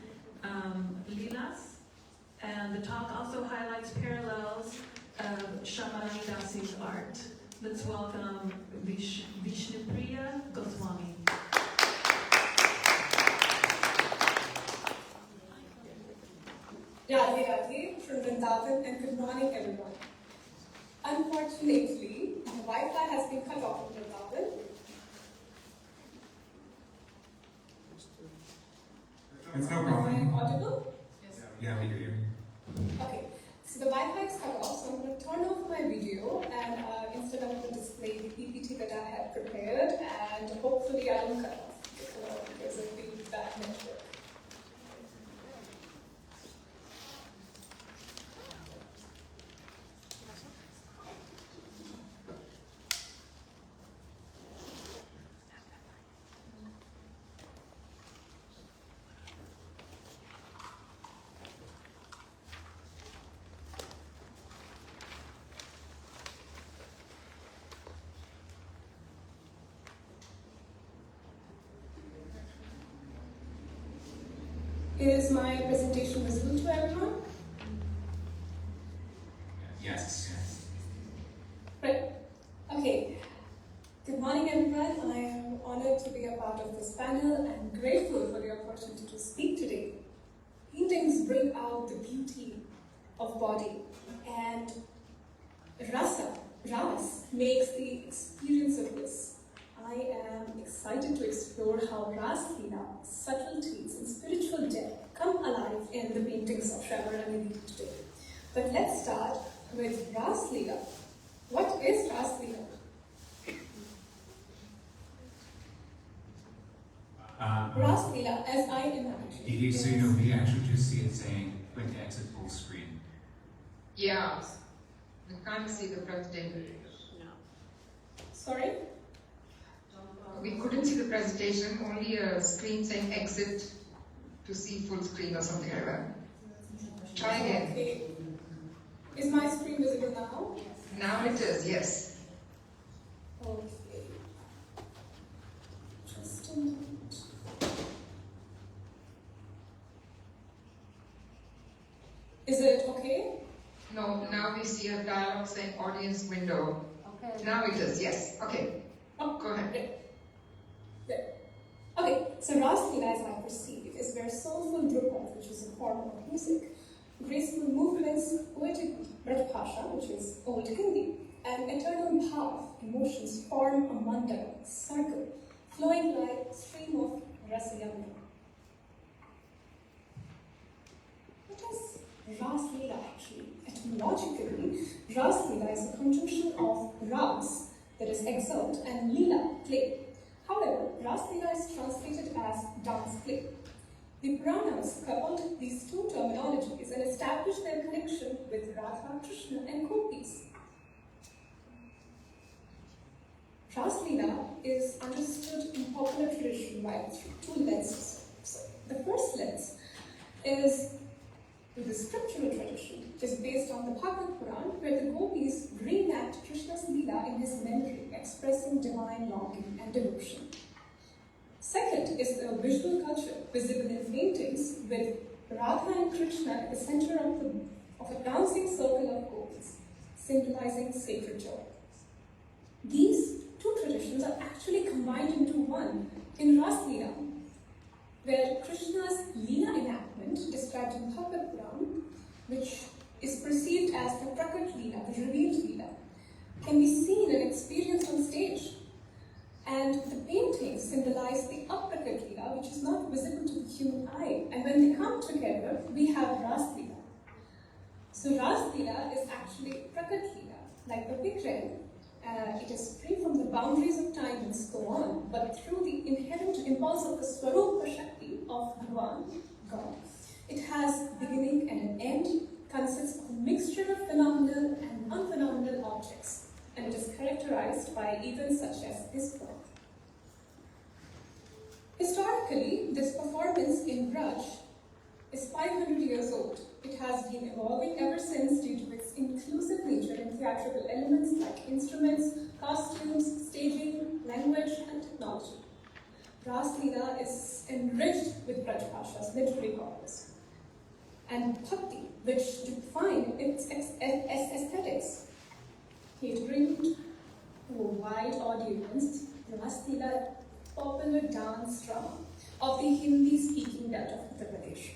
leelas. And the talk also highlights parallels of Shamarani Dasi's art. Let's welcome Vishnupriya Goswami. Radhe Radhe from Vrindavan, and good morning everyone. Unfortunately, the Wi-Fi has been cut off in Vrindavan. It's no Am problem. I audible? Yeah, we hear you. Okay, so the Wi-Fi is cut off, so I'm going to turn off my video and instead I'm going to display the PPT that I had prepared, and hopefully I don't cut off because of the bad network. Is my presentation visible to everyone? Yes. Right. Okay. Good morning, everyone. I am honored to be a part of this panel and grateful for the opportunity to speak today. Paintings bring out the beauty of body, and ras makes the experience of this. I am excited to explore how Ras Leela, subtleties, and spiritual depth come alive in the paintings of Trevor and Elite today. But let's start with Ras Leela. What is Ras Leela? Ras Leela, as I imagine. So you know, we actually just see it saying, click to exit full screen. Yeah, we can't see the presentation. Sorry? We couldn't see the presentation, only a screen saying exit to see full screen or something like that. Try again. Okay. Is my screen visible now? Now it is, yes. Okay. Just a minute. Is it okay? No, now we see a dialog saying audience window. Okay. Now it is, yes. Okay. Oh, Go ahead. Good. Okay, so Ras Leela, as I perceive, is where soulful drupal, which is a form of music, graceful movements, poetic Braj Bhasha, which is Old Hindi, and eternal bhav, emotions form a mandala, circle, flowing like a stream of Rasa Yamuna. What is Ras Leela actually? Etymologically, Ras Leela is a conjunction of Ras, that is exalt, and Leela, play. However, Ras Leela is translated as dance play. The Puranas coupled these two terminologies and established their connection with Radha, Krishna, and Gopis. Ras Leela is understood in popular tradition by two lenses. So, the first lens is the scriptural tradition, which is based on the Bhagavad Puran, where the Gopis reenact Krishna's Leela in his memory, expressing divine longing and devotion. Second is the visual culture, visible in paintings, with Radha and Krishna at the center of a dancing circle of gopis, symbolizing sacred joy. These two traditions are actually combined into one in Ras Leela, where Krishna's Leela enactment, described in Bhagavad Puran, which is perceived as the Prakat Leela, the revealed Leela, can be seen and experienced on stage. And the paintings symbolize the Aprakat Leela, which is not visible to the human eye. And when they come together, we have Ras Leela. So Ras Leela is actually Prakat Leela, like the Vikraya. It is free from the boundaries of time and so on, but through the inherent impulse of the Swarupa Shakti of Bhagavan, God. It has beginning and an end, consists of a mixture of phenomenal and unphenomenal objects, and it is characterized by events such as this one. Historically, this performance in Braj is 500 years old. It has been evolving ever since due to its inclusive nature and theatrical elements like instruments, costumes, staging, language, and technology. Ras Leela is enriched with Braj Bhasha's literary corpus, and Bhakti, which define its aesthetics, catering to a wide audience. Ras Leela, popular dance drama of the Hindi-speaking belt of Uttar Pradesh.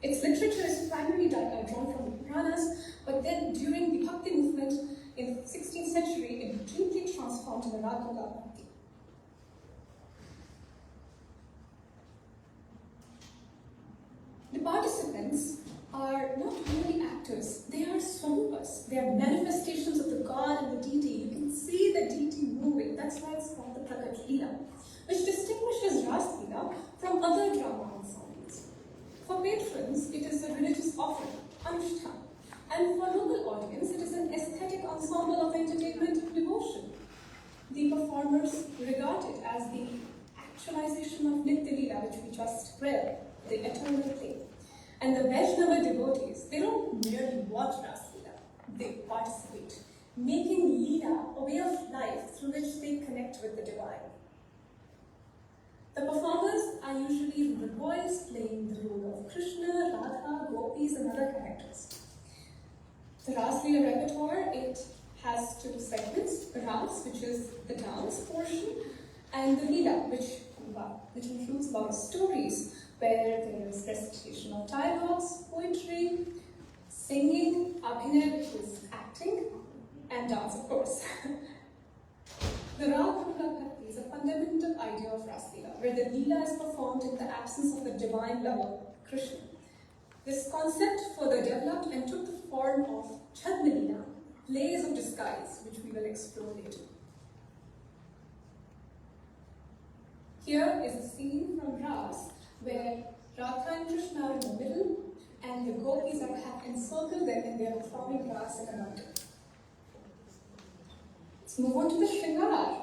Its literature is primarily drawn from the Puranas, but then during the Bhakti movement in the 16th century, it deeply transformed to the Raga Bhakti. The participants are not merely actors, they are swarupas. They are manifestations of the god and the deity. You can see the deity moving. That's why it's called the Prakat Leela, which distinguishes Ras Leela from other drama ensembles. For patrons, it is a religious offering, Anushthan, and for local audience, it is an aesthetic ensemble of entertainment and devotion. The performers regard it as the actualization of Nitya Leela, which we just read, the eternal play. And the Vaishnava devotees, they don't merely watch Ras Leela, they participate, making Leela a way of life through which they connect with the divine. The performers are usually rural boys playing the role of Krishna, Radha, gopis, and other characters. The Ras Leela repertoire, it has two segments: Ras, which is the dance portion, and the Leela, which includes a lot of stories where there is recitation of dialogues, poetry, singing, abhinay, which is acting, and dance, of course. The Raga Bhakti is a fundamental idea of Ras Leela, where the Leela is performed in the absence of the divine lover, Krishna. This concept further developed and took the form of Chadna Leela, plays of disguise, which we will explore later. Here is a scene from Ras, where Radha and Krishna are in the middle, and the gopis have encircled them and they are performing Ras in a bundle. Let's move on to the Shringar.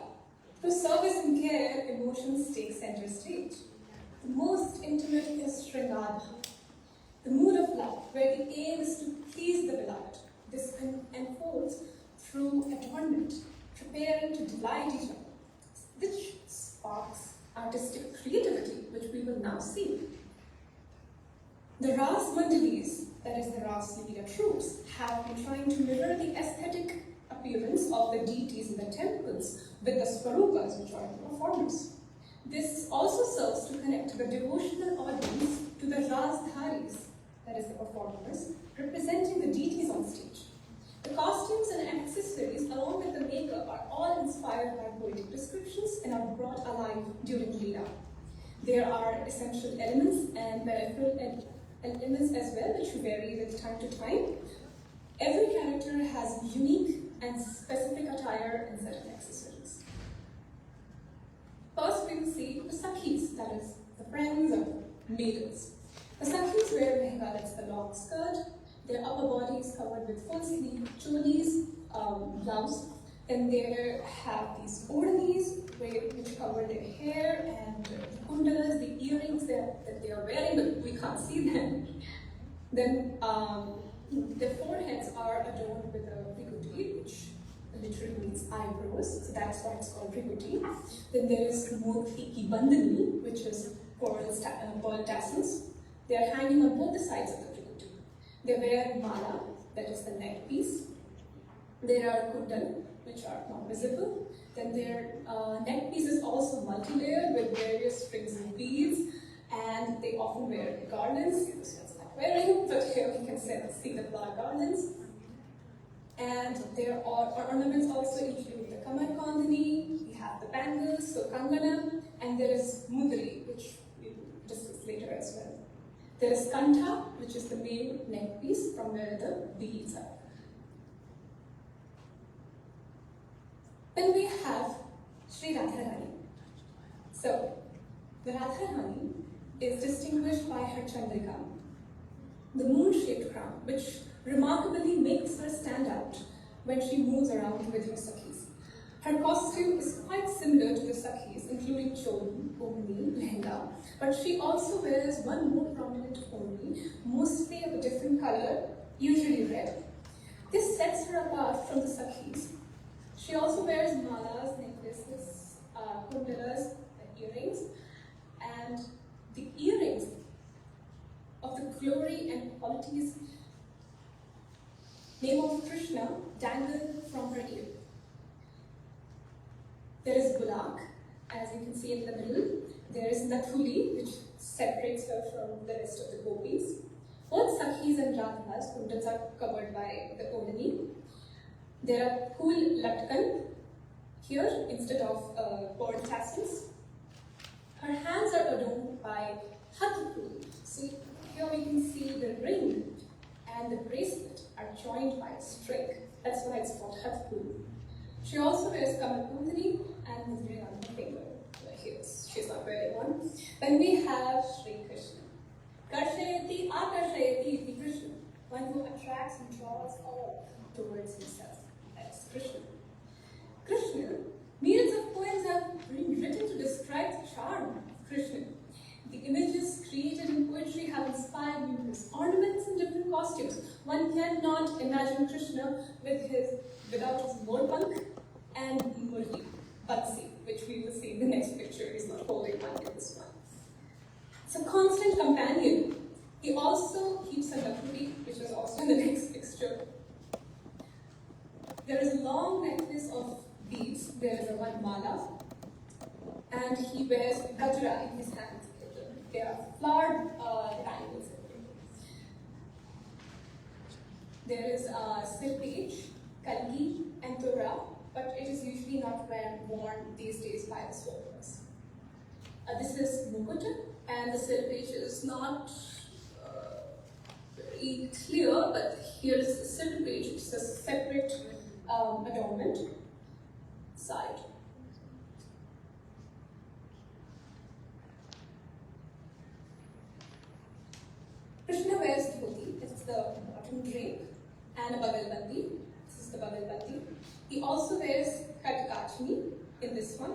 Through service and care, emotions take center stage. The most intimate is Shringar, the mood of love, where the aim is to please the beloved. This unfolds through adornment, preparing to delight each other, which sparks artistic creativity, which we will now see. The Ras Mandalis, that is the Ras Leela troops, have been trying to mirror the aesthetic appearance of the deities in the temples with the Swarupas, which are the performers. This also serves to connect the devotional audience to the Rasdharis, that is the performers, representing the deities on stage. The costumes and accessories along with the makeup are all inspired by poetic descriptions and are brought alive during Leela. There are essential elements and peripheral elements as well, which vary with time to time. Every character has unique and specific attire and set of accessories. First, we will see the Sakhis, that is, the friends of maidens. The Sakhis wear lehenga, that's the long skirt. Their upper body is covered with full sleeve cholis, blouse. Then they have these ornanis, which cover their hair, and the kundalas, the earrings that they are wearing, but we can't see them. Then their foreheads are adorned with a vikuti, which literally means eyebrows, so that's why it's called vikuti. Then there is murti ki bandhani, which is pearl tassels. They are hanging on both the sides of the vikuti. They wear mala, that is the neck piece. There are kundal, which are not visible. Then their neck piece is also multi-layered with various strings and beads, and they often wear garlands. This one's not wearing, but here we can see the flower garlands. And there are ornaments also include the kamar kandani, we have the bangles, so kangana, and there is mudri, which we will discuss later as well. There is kantha, which is the main neck piece from where the beads are. Then we have Sri Radharani. So, the Radharani is distinguished by her Chandrika, the moon-shaped crown, which remarkably makes her stand out when she moves around with her Sakhis. Her costume is quite similar to the Sakhis, including choli, omni, lehenga, but she also wears one more prominent omni, mostly of a different color, usually red. This sets her apart from the Sakhis. She also wears malas, necklaces, kundalas, earrings, and the earrings of the glory and qualities name of Krishna dangle from her ear. There is Bulak, as you can see in the middle. There is Nathuli, which separates her from the rest of the gopis. Both Sakhis and Radhas, kundals are covered by the Odani. There are Phul Latkan here instead of pearl tassels. Her hands are adorned by Hathapul. So here we can see the ring and the bracelet are joined by a string. That's why it's called Hathapul. She also wears Kamal Kundani and is wearing on her finger. She's not wearing one. Then we have Sri Krishna. Karshayati Akarshayati Iti Krishna, one who attracts and draws all towards himself. That's Krishna. Krishna, millions of poems have been written to describe the charm of Krishna. The images created in poetry have inspired numerous ornaments and different costumes. One cannot imagine Krishna without his morbunk and murli, bansi, which we will see in the next picture. He's not holding one in this It's a constant companion. He also keeps a lakudi, which was also in the next picture. There is a long necklace of beads. There is a one mala, and he wears gajra in his hands. There are flowered bangles. There is silpage, kalgi, and tora, but it is usually not worn these days by the soldiers. This is mukut, and the silpage is not very clear, but here is the silpage, which is a separate adornment side. Krishna wears dhoti, it's the bottom drape, and a bagalbandi. This is the bagalbandi. He also wears katkachni in this one,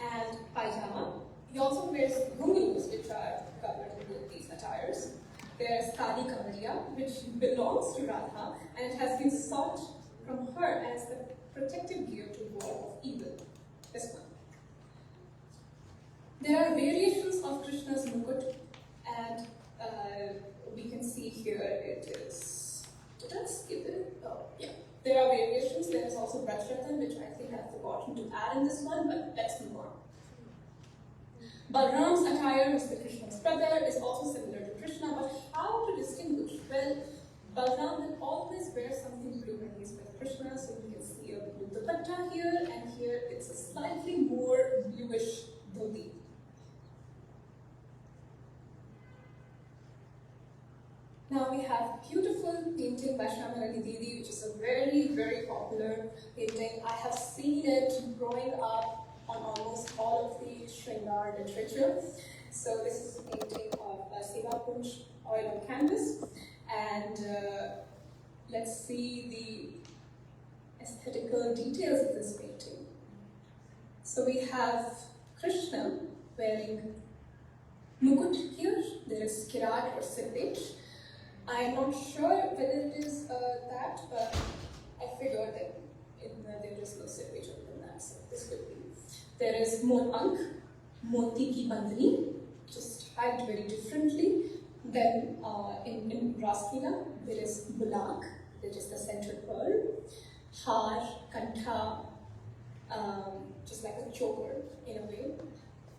and pajama. He also wears ghungroos, which are covered in both these attires. There's Kali Kamariya, which belongs to Radha, and it has been sought from her as the protective gear to ward off evil. This one. There are variations of Krishna's mukut, and we can see here it is. Did I skip it? Oh, yeah. There are variations. There is also Brajratan, which I think I've forgotten to add in this one, but let's move on. Balram's attire, who is the Krishna's brother, is also similar to Krishna, but how to distinguish? Well, Balram will always wear something blue when he's with Krishna, so you can see a blue dupatta here, and here it's a slightly more bluish dhoti. Now we have beautiful painting by Shyamalali Didi, which is a very, very popular painting. I have seen it growing up on almost all of the Shringar literature. So this is a painting of Seva Kunj oil on canvas. And let's see the aesthetical details of this painting. So we have Krishna wearing mukut here. There is kirat or silpage. I am not sure whether it is that, but I figured that there is no silpage other than that, so this could be. There is Motank, Moti ki bandhani, just typed very differently. Then in Raskina, there is Bulak, which is the center pearl. Har, Kantha, just like a choker in a way,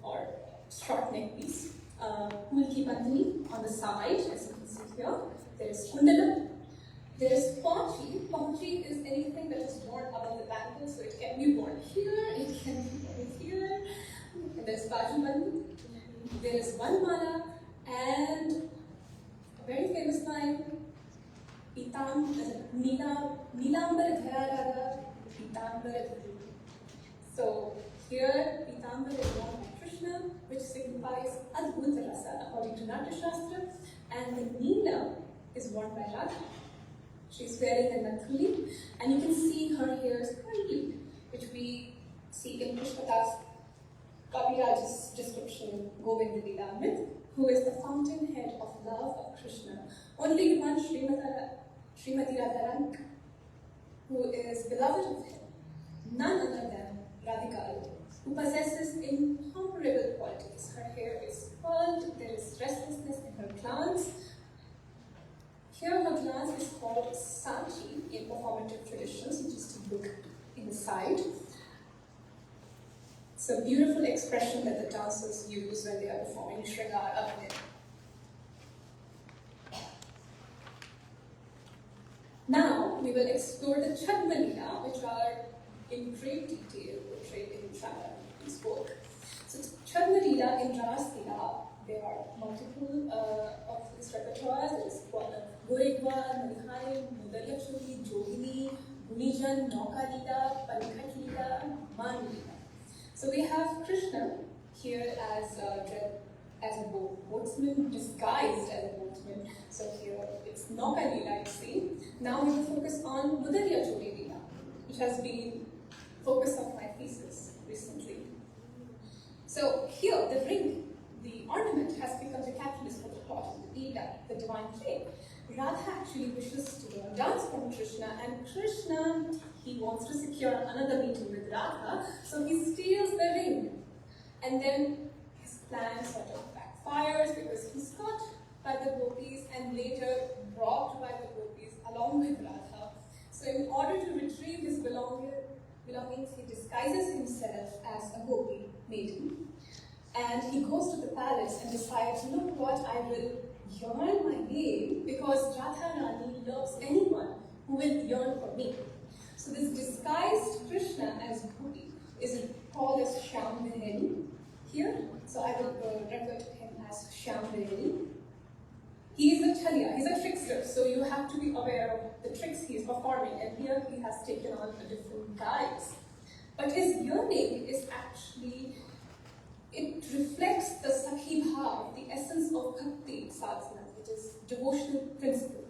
or short neck piece. Kul ki bandhani on the side, as you can see here. There is Kundala. There is Pauchi. Pauchi is anything that is worn above the bangle, so it can be worn here, it can be worn here. And there is Bajubandi. There is one mala, and a very famous line, Nilambar Dhararada, Pitambar Dhari. So here, Pitambar is worn by Krishna, which signifies Adbhuta Rasa according to Natya Shastra, and the Neela is worn by Radha. She's wearing a nathuli, and you can see her hair is curly, which we see in Pushpatas Kaviraj's description, Govinda Lilamrit, who is the fountainhead of love of Krishna. Only one Srimati Radharani, who is beloved of him, none other than Radhika, who possesses incomparable qualities. Her hair is curled, there is restlessness in her glance. Here her glance is called Sanchi in performative traditions, which is to look inside. It's a beautiful expression that the dancers use when they are performing Shringar Abhinay. Now we will explore the Chadma Leela, which are in great detail portrayed in Shyamalali's work. So Chadma Leela in Ras Leela, there are multiple of these repertoires. There is Gorekwa, Manihai, Mudariya Choli, Jogini, Gunijan, Nauka Leela, Panikhat Leela, Man Leela. So we have Krishna here as a boatsman, disguised as a boatsman. So here it's Nauka Leela, you see. Now we will focus on Mudariya Choli Leela, which has been focus of my thesis recently. So here the ring, the ornament, has become the catalyst for the plot of the Leela, the divine play. Radha actually wishes to dance from Krishna, and Krishna, he wants to secure another meeting with Radha, so he steals the ring. And then his plan sort of backfires. fires because he's caught by the gopis and later robbed by the gopis along with Radha. So in order to retrieve his belongings, he disguises himself as a gopi maiden. And he goes to the palace and decides, you know what, I will yearn my name because Radharani loves anyone who will yearn for me. So this disguised Krishna as gopi is called as Shyam here. So I will refer to him as Shyam. He is a Chalia, he's a trickster, so you have to be aware of the tricks he is performing, and here he has taken on a different guise. But his yearning is actually, it reflects the Sakhi Bhav, the essence of Bhakti sadhana, which is devotional principle.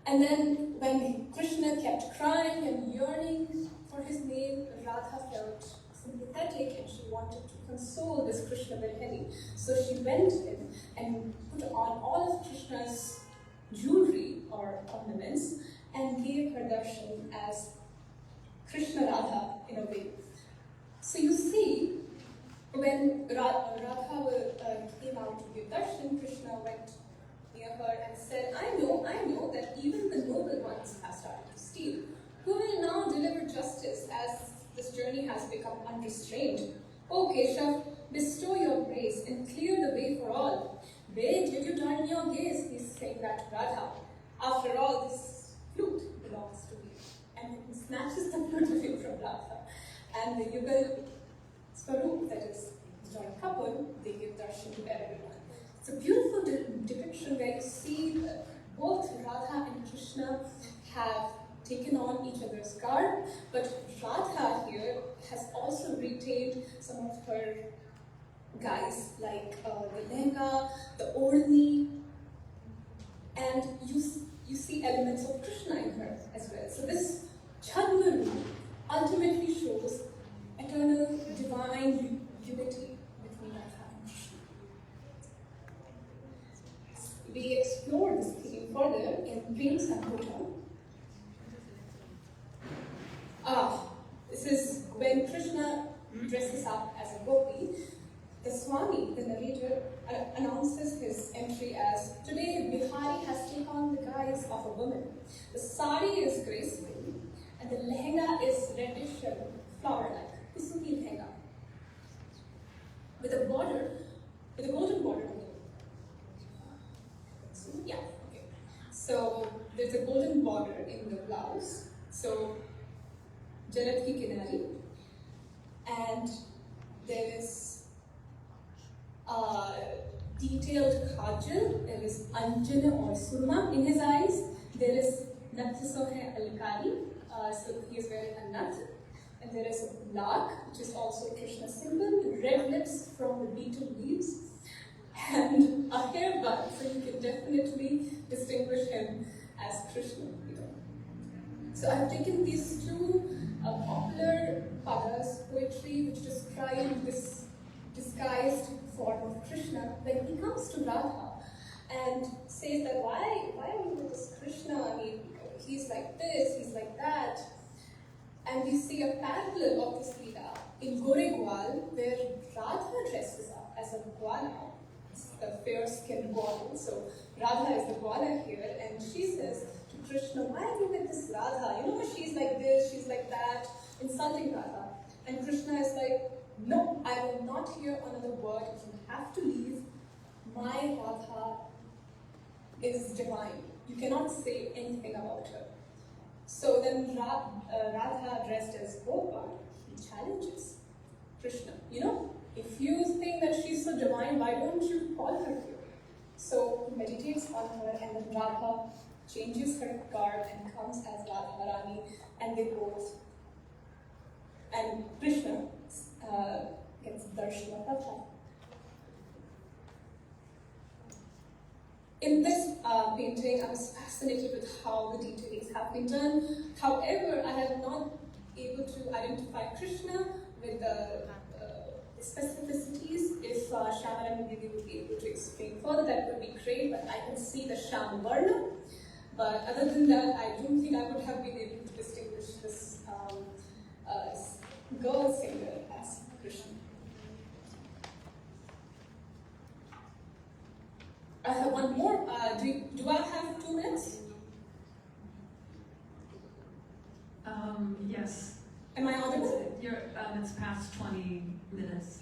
And then when Krishna kept crying and yearning for his name, Radha felt sympathetic and she wanted to console this Krishna Vilheni. So she went in and put on all of Krishna's jewelry or ornaments and gave her darshan as Krishna Radha in a way. So you see, when Radha came out to give darshan, Krishna went near her and said, I know that even the noble ones have started to steal. Who will now deliver justice as this journey has become unrestrained? O Keshav, bestow your grace and clear the way for all. Where did you turn your gaze? He's saying that to Radha. After all, this flute belongs to me. And he snatches the flute away from Radha. And the Yugal Swarup, that is the joint couple, they give darshan to everyone. It's a beautiful depiction where you see both Radha and Krishna have taken on each other's garb, but Radha here has also retained some of her guise, like the lehenga, the orni, and you see elements of Krishna in her as well. So this Chadma Roop ultimately shows eternal divine unity between Radha and Krishna. We explore this theme further in Prem Sankota. This is when Krishna dresses up as a gopi. The Swami, the narrator, announces his entry as, today Bihari has taken on the guise of a woman. The sari is graceful and the lehenga is reddish and flower-like, kusumi lehenga, with a golden border. Yeah, okay. So there's a golden border in the blouse. So Jalad ki kinari, and there is detailed kajal, there is anjana or surma in his eyes, there is nathaso hai alkali, so he is wearing a nath, and there is a lak, which is also Krishna's symbol, red lips from the beetle leaves, and a hair bun, so you can definitely distinguish him as Krishna. So I've taken these two popular padas, poetry, which describe this disguised form of Krishna when he comes to Radha and says that why are you with this Krishna? I mean, he's like this, he's like that. And we see a parallel of this Leela in Goregwal, where Radha dresses up as a Gwala, the fair-skinned Gwala. So Radha is the Gwala here, and she says to Krishna, why are you with this Radha? You know, she's like this, she's like that, insulting Radha. And Krishna is like, no, I will not hear another word. You have to leave. My Radha is divine. You cannot say anything about her. So then Radha, dressed as Gopal, he challenges Krishna. You know, if you think that she's so divine, why don't you call her here? So he meditates on her, and then Radha changes her garb and comes as Radharani, and they both, and Krishna gets darshan of Radha. In this painting, I was fascinated with how the details have been done. However, I have not able to identify Krishna with the specificities. If Shyamala Nidhi would be able to explain further, that would be great, but I can see the Shyam Varna. But other than that, I don't think I would have been able to distinguish this girl singer as Krishna. Yes. Am I audible? It's past 20 minutes.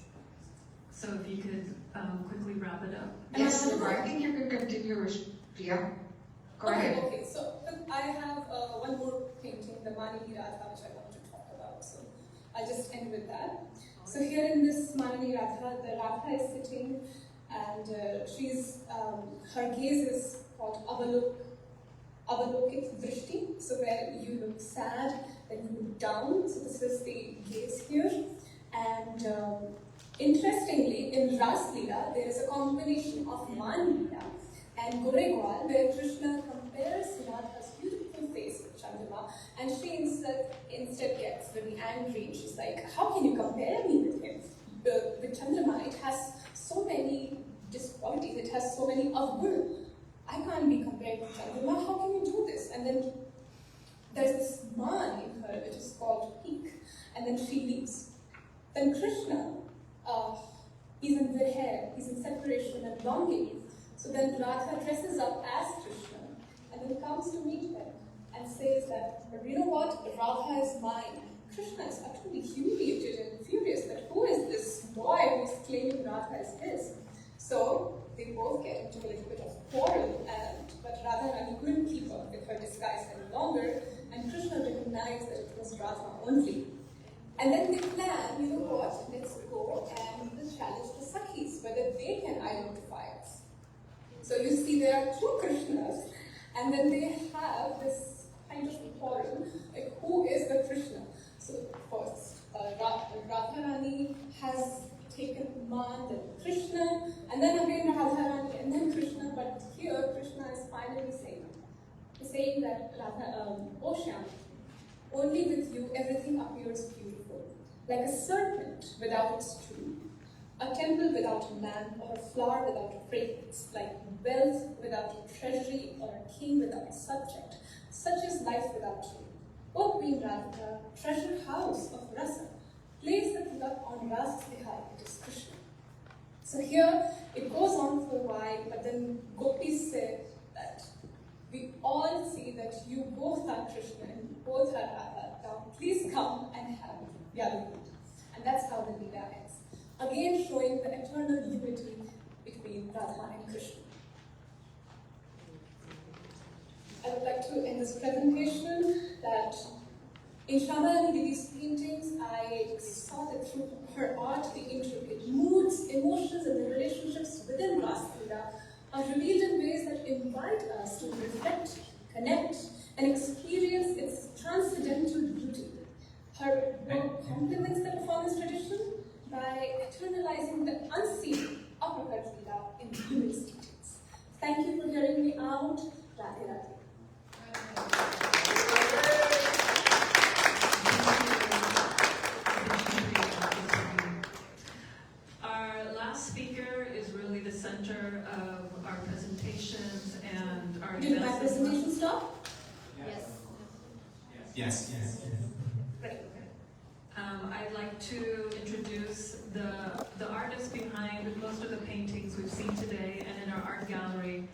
So if you could quickly wrap it up. Yes, I think you can continue, Priya. Go ahead. Okay, so I have one more painting, the Manani Radha, which I want to talk about. So I'll just end with that. So here in this Manani Radha, the Radha is sitting and her gaze is called Avalokit Drishti, so where you look sad, then you look down. So this is the gaze here. And interestingly, in Ras Leela, there is a combination of Man Leela and Gorekwal, where Krishna compares Radha's beautiful face with Chandrima, and she instead gets very angry, and she's like, how can you compare me with him? With Chandrima, it has so many disqualities, it has so many avguna. I can't be compared with Chandrima, how can you do this? And then there's this man in her, which is called Peak, and then she leaves. Then Krishna, he's in Virher, he's in separation and longing. So then Radha dresses up as Krishna and then comes to meet him and says that, you know what, Radha is mine. Krishna is utterly humiliated and furious that who is this boy who's claiming Radha is his? So they both get into a little bit of quarrel, but Radharani couldn't keep up with her disguise any longer, and Krishna recognized that it was Radha only. And then they plan, you know what, let's go and challenge the Sakhis, whether they can identify us. So you see there are two Krishnas, and then they have this kind of quarrel, like who is the Krishna? So first, Radharani has taken Man, then Krishna, and then again Radharani, and then Krishna, but here Krishna is finally saying that Ocean, only with you everything appears beautiful, like a serpent without its tree, a temple without a man, or a flower without a fragrance, like wealth without a treasury, or a king without a subject. Such is life without you. O Queen Radhika, treasure house of rasa, place the tilak on Rasa's behalf, it is Krishna. So here it goes on for a while, but then gopis said that we all see that you both are Krishna and you both are Radha. Now please come and have Yadu. And that's how the Leela ends. Again showing the eternal unity between Radha and Krishna. I would like to end this presentation that in Shyamalani Devi's paintings, I saw that through her art, the intricate moods, emotions, and the relationships within Ras Leela are revealed in ways that invite us to reflect, connect, and experience its transcendental beauty. Her work complements the performance tradition by eternalizing the unseen uppercut Leela in numerous details. Thank you for hearing me out. Radhe Radhe. Our last speaker is really the center of our presentations and our Did my events. presentation stop? Yes. Great. I'd like to introduce the artist behind most of the paintings we've seen today and in our art gallery.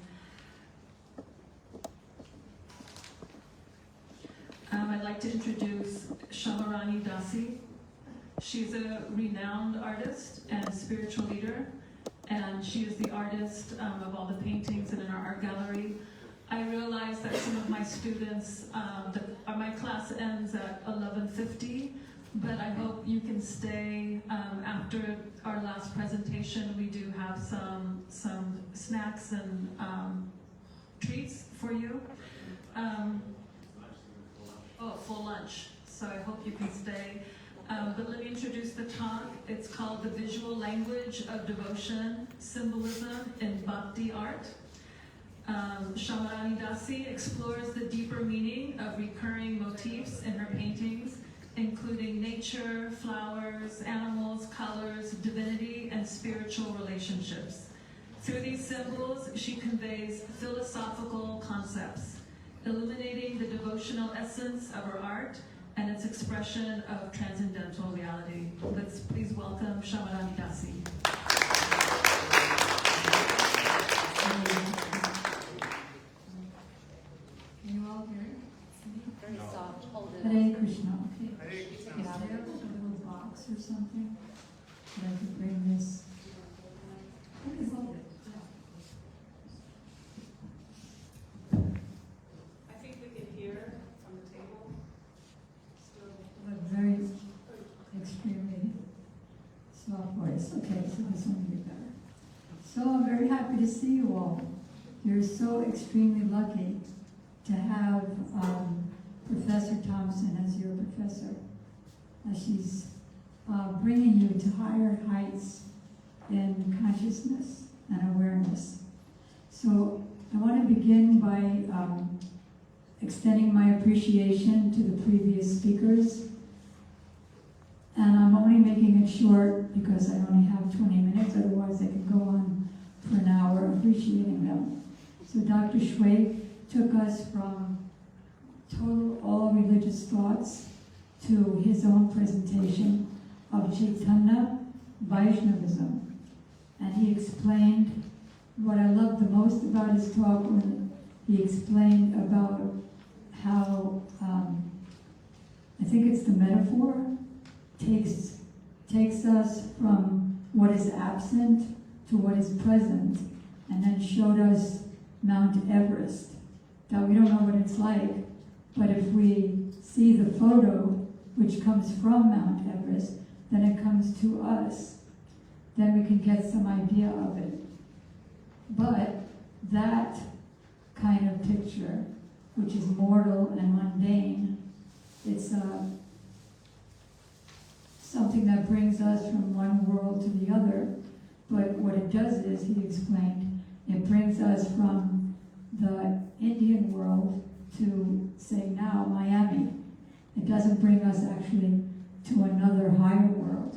I'd like to introduce Shamarani Dasi. She's a renowned artist and spiritual leader, and she is the artist of all the paintings and in our art gallery. I realize that some of my students, my class ends at 11:50, but I hope you can stay after our last presentation. We do have some snacks and treats for you. Full lunch, so I hope you can stay. But let me introduce the talk. It's called The Visual Language of Devotion, Symbolism in Bhakti Art. Shamarani Dasi explores the deeper meaning of recurring motifs in her paintings, including nature, flowers, animals, colors, divinity, and spiritual relationships. Through these symbols, she conveys philosophical concepts, illuminating the devotional essence of her art and its expression of transcendental reality. Let's please welcome Shamarani Dasi. Can you all hear it? Very soft. Hold it. Hare Krishna. box or something? That I could bring this. I think we can hear from the table. But very extremely soft voice. Okay, so this one will be better. So I'm very happy to see you all. You're so extremely lucky to have Professor Thompson as your professor. She's bringing you to higher heights in consciousness and awareness. So I want to begin by extending my appreciation to the previous speakers. And I'm only making it short because I only have 20 minutes, otherwise I could go on for an hour appreciating them. So Dr. Shui took us from total all religious thoughts to his own presentation of Chaitanya Vaishnavism. And he explained what I loved the most about his talk when he explained about how, I think it's the metaphor, takes us from what is absent to what is present, and then showed us Mount Everest. Now we don't know what it's like, but if we see the photo which comes from Mount Everest, then it comes to us. Then we can get some idea of it. But that kind of picture, which is mortal and mundane, it's something that brings us from one world to the other. But what it does is, he explained, it brings us from the Indian world to, say now, Miami. It doesn't bring us actually to another higher world,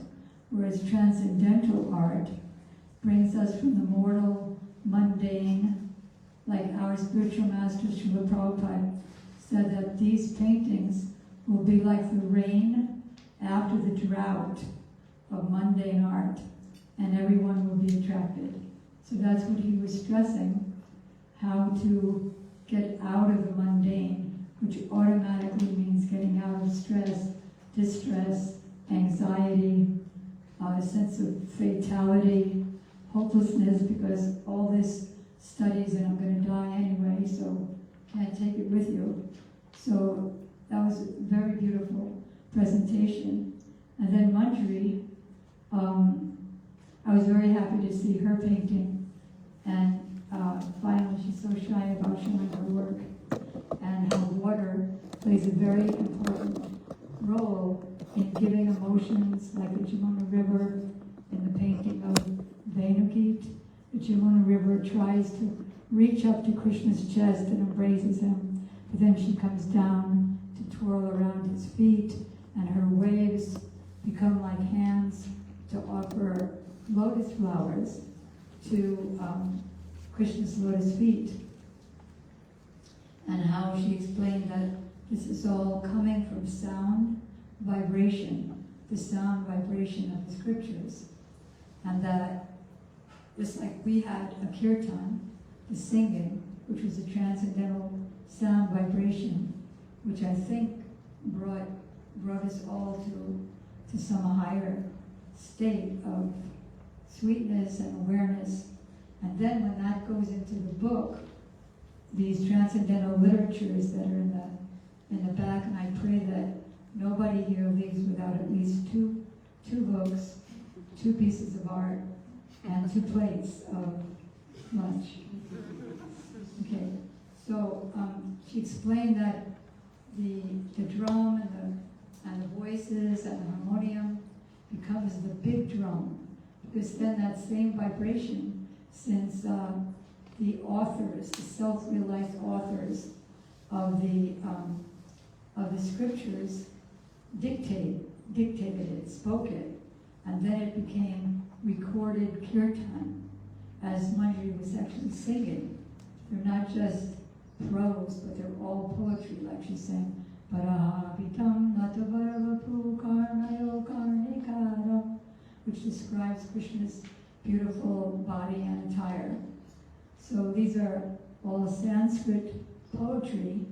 whereas transcendental art brings us from the mortal, mundane, like our spiritual master Srila Prabhupada said that these paintings will be like the rain after the drought of mundane art, and everyone will be attracted. So that's what he was stressing, how to get out of the mundane, which automatically means getting out of stress, distress, anxiety, a sense of fatality, hopelessness, because all this studies and I'm going to die anyway, so can't take it with you. So that was a very beautiful presentation. And then Manjari, I was very happy to see her painting, and finally she's so shy about showing her work, and how water plays a very important role in giving emotions, like the Jamuna River in the painting of Venugit. The Jamuna River tries to reach up to Krishna's chest and embraces him, but then she comes down to twirl around his feet, and her waves become like hands to offer lotus flowers to Krishna's lotus feet. And how she explained that this is all coming from sound vibration, the sound vibration of the scriptures. And that just like we had a kirtan, the singing, which was a transcendental sound vibration, which I think brought us all to some higher state of sweetness and awareness. And then when that goes into the book, these transcendental literatures that are in the back, and I pray that nobody here leaves without at least two books, 2 pieces of art, and 2 plates of lunch. Okay, so she explained that the drum and the voices and the harmonium becomes the big drum, because then that same vibration, since the authors, the self-realized authors of the scriptures dictated it, spoke it, and then it became recorded kirtan, as Manjari was actually singing. They're not just prose, but they're all poetry, like she sang, Parahapitam Natavarapu Karnayo Karnikaram, which describes Krishna's beautiful body and attire. So these are all Sanskrit poetry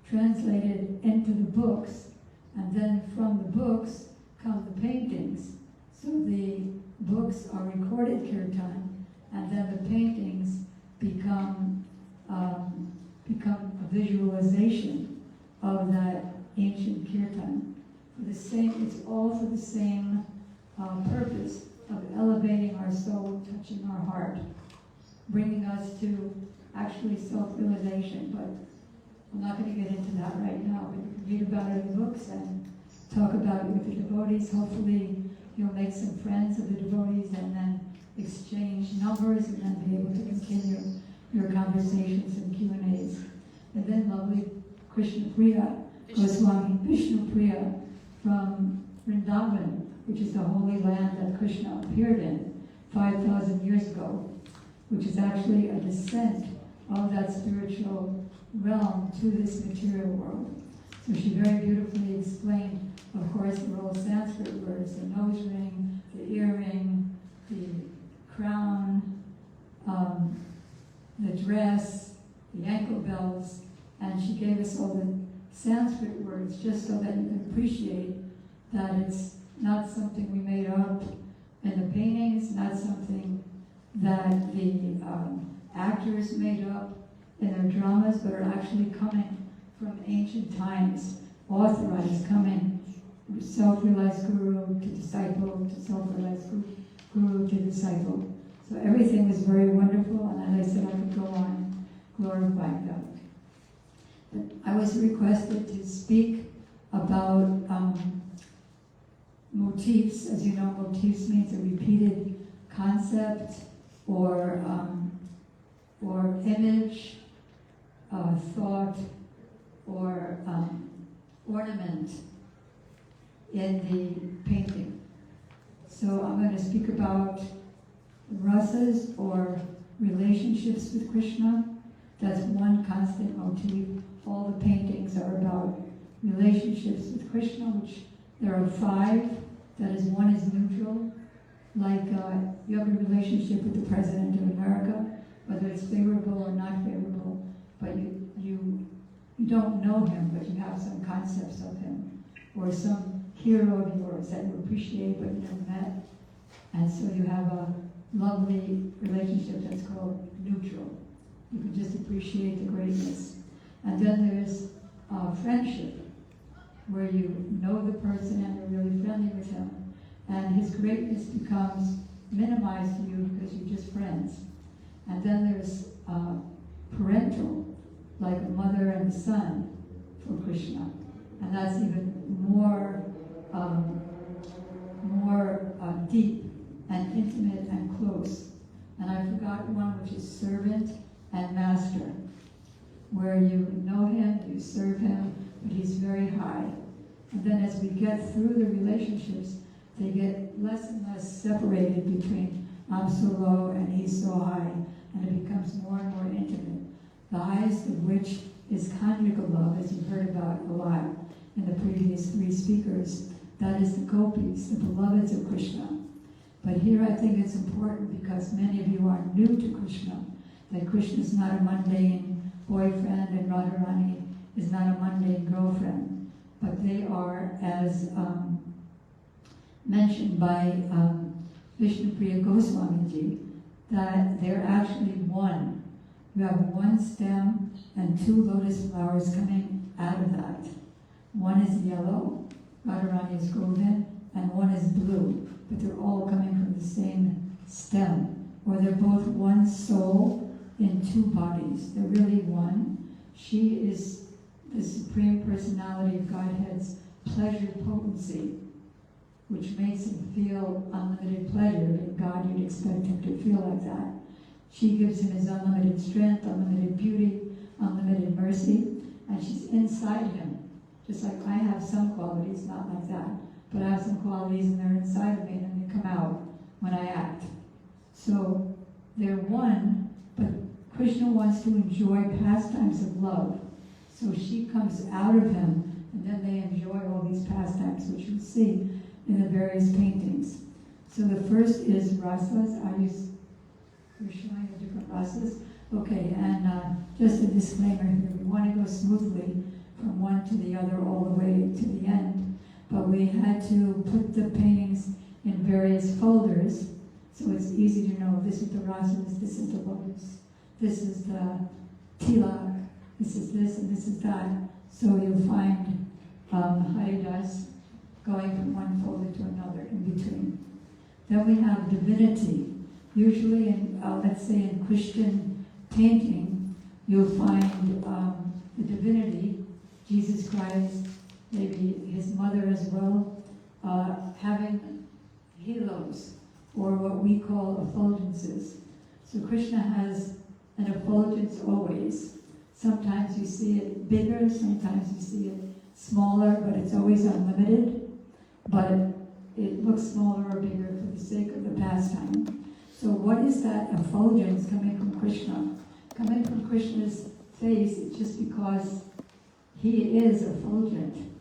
translated into the books, and then from the books come the paintings. So the books are recorded kirtan, and then the paintings become a visualization of that ancient kirtan. It's all for the same purpose of elevating our soul, touching our heart, bringing us to actually self-realization. But I'm not going to get into that right now, but you can read about it in the books and talk about it with the devotees. Hopefully you'll make some friends of the devotees and then exchange numbers and then be able to continue your conversations and Q&As. And then lovely Krishna Priya Goswami, Vishnu Priya from Vrindavan, which is the holy land that Krishna appeared in 5,000 years ago, which is actually a descent of that spiritual realm to this material world. So she very beautifully explained, of course, the old Sanskrit words, the nose ring, the earring, the crown, the dress, the ankle bells, and she gave us all the Sanskrit words just so that you can appreciate that it's not something we made up in the paintings, not something that the actors made up in their dramas, but are actually coming from ancient times, authorized, coming self-realized guru to disciple, to self-realized guru to disciple. So everything was very wonderful, and as I said, I could go on glorifying them. But I was requested to speak about motifs. As you know, motifs means a repeated concept or image, thought, or ornament in the painting. So I'm going to speak about rasas or relationships with Krishna. That's one constant motif. All the paintings are about relationships with Krishna, which there are 5. That is, one is neutral, like you have a relationship with the President of America, whether it's favorable or not favorable, but you don't know him, but you have some concepts of him, or some hero of yours that you appreciate but you never met. And so you have a lovely relationship that's called neutral. You can just appreciate the greatness. And then there's friendship, where you know the person and you're really friendly with him, and his greatness becomes minimized to you because you're just friends. And then there's parental, like a mother and a son for Krishna, and that's even more deep and intimate and close. And I forgot one, which is servant and master, where you know him, you serve him, but he's very high. And then as we get through the relationships, they get less and less separated between I'm so low and he's so high, and it becomes more and more intimate. The highest of which is conjugal love, as you've heard about a lot in the previous 3 speakers. That is the gopis, the beloveds of Krishna. But here I think it's important because many of you are new to Krishna, that Krishna is not a mundane boyfriend and Radharani is not a mundane girlfriend, but they are, as mentioned by Vishnu Priya Goswami Ji, that they're actually one. You have one stem and 2 lotus flowers coming out of that. One is yellow, Radharani is golden, and one is blue, but they're all coming from the same stem, or they're both one soul in 2 bodies. They're really one. She is the Supreme Personality of Godhead's pleasure potency, which makes him feel unlimited pleasure. In God, you'd expect him to feel like that. She gives him his unlimited strength, unlimited beauty, unlimited mercy, and she's inside him. Just like I have some qualities, not like that, but I have some qualities and they're inside of me and they come out when I act. So they're one, but Krishna wants to enjoy pastimes of love. So she comes out of him, and then they enjoy all these pastimes, which you see in the various paintings. So the first is rasas. You're showing the different rasas. Okay, and just a disclaimer here, we want to go smoothly from one to the other all the way to the end. but we had to put the paintings in various folders, so it's easy to know this is the rasas, this is the lotus, this is the tilak, this is this, and this is that. So you'll find Haridas going from one folder to another in between. Then we have divinity. Usually in, let's say in Christian painting, you'll find the divinity, Jesus Christ, maybe his mother as well, having halos, or what we call effulgences. So Krishna has an effulgence always. Sometimes you see it bigger, sometimes you see it smaller, but it's always unlimited. But it looks smaller or bigger for the sake of the pastime. So what is that effulgence coming from Krishna? Coming from Krishna's face, it's just because he is effulgent.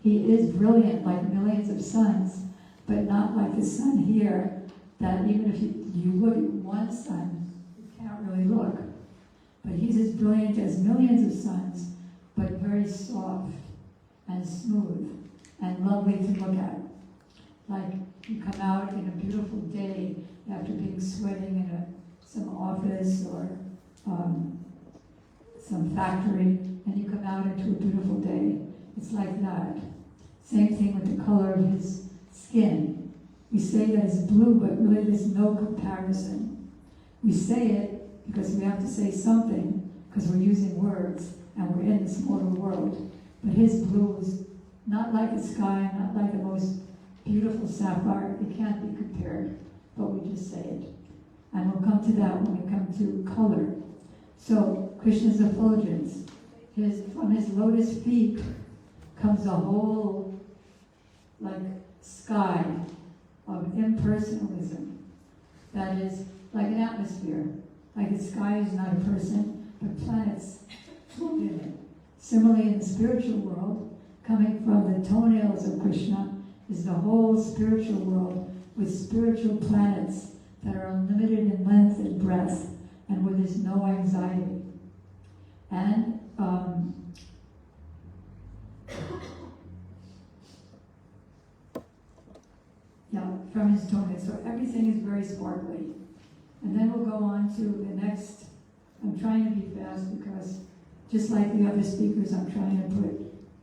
He is brilliant like millions of suns, but not like the sun here, that even if you look at one sun, you can't really look. But he's as brilliant as millions of suns, but very soft and smooth and lovely to look at. Like you come out in a beautiful day after being sweating in some office or some factory, and you come out into a beautiful day. It's like that. Same thing with the color of his skin. We say that it's blue, but really there's no comparison. We say it because we have to say something, because we're using words, and we're in this mortal world. But his blue is not like the sky, not like the most beautiful sapphire. It can't be compared, but we just say it. And we'll come to that when we come to color. So Krishna's effulgence, from his lotus feet comes a whole like sky of impersonalism. That is like an atmosphere. Like the sky is not a person, but planets float in it. Similarly, in the spiritual world, coming from the toenails of Krishna is the whole spiritual world with spiritual planets that are unlimited in length and breadth, and where there's no anxiety. And from his toenails. So everything is very sparkly. And then we'll go on to the next. I'm trying to be fast because just like the other speakers, I'm trying to put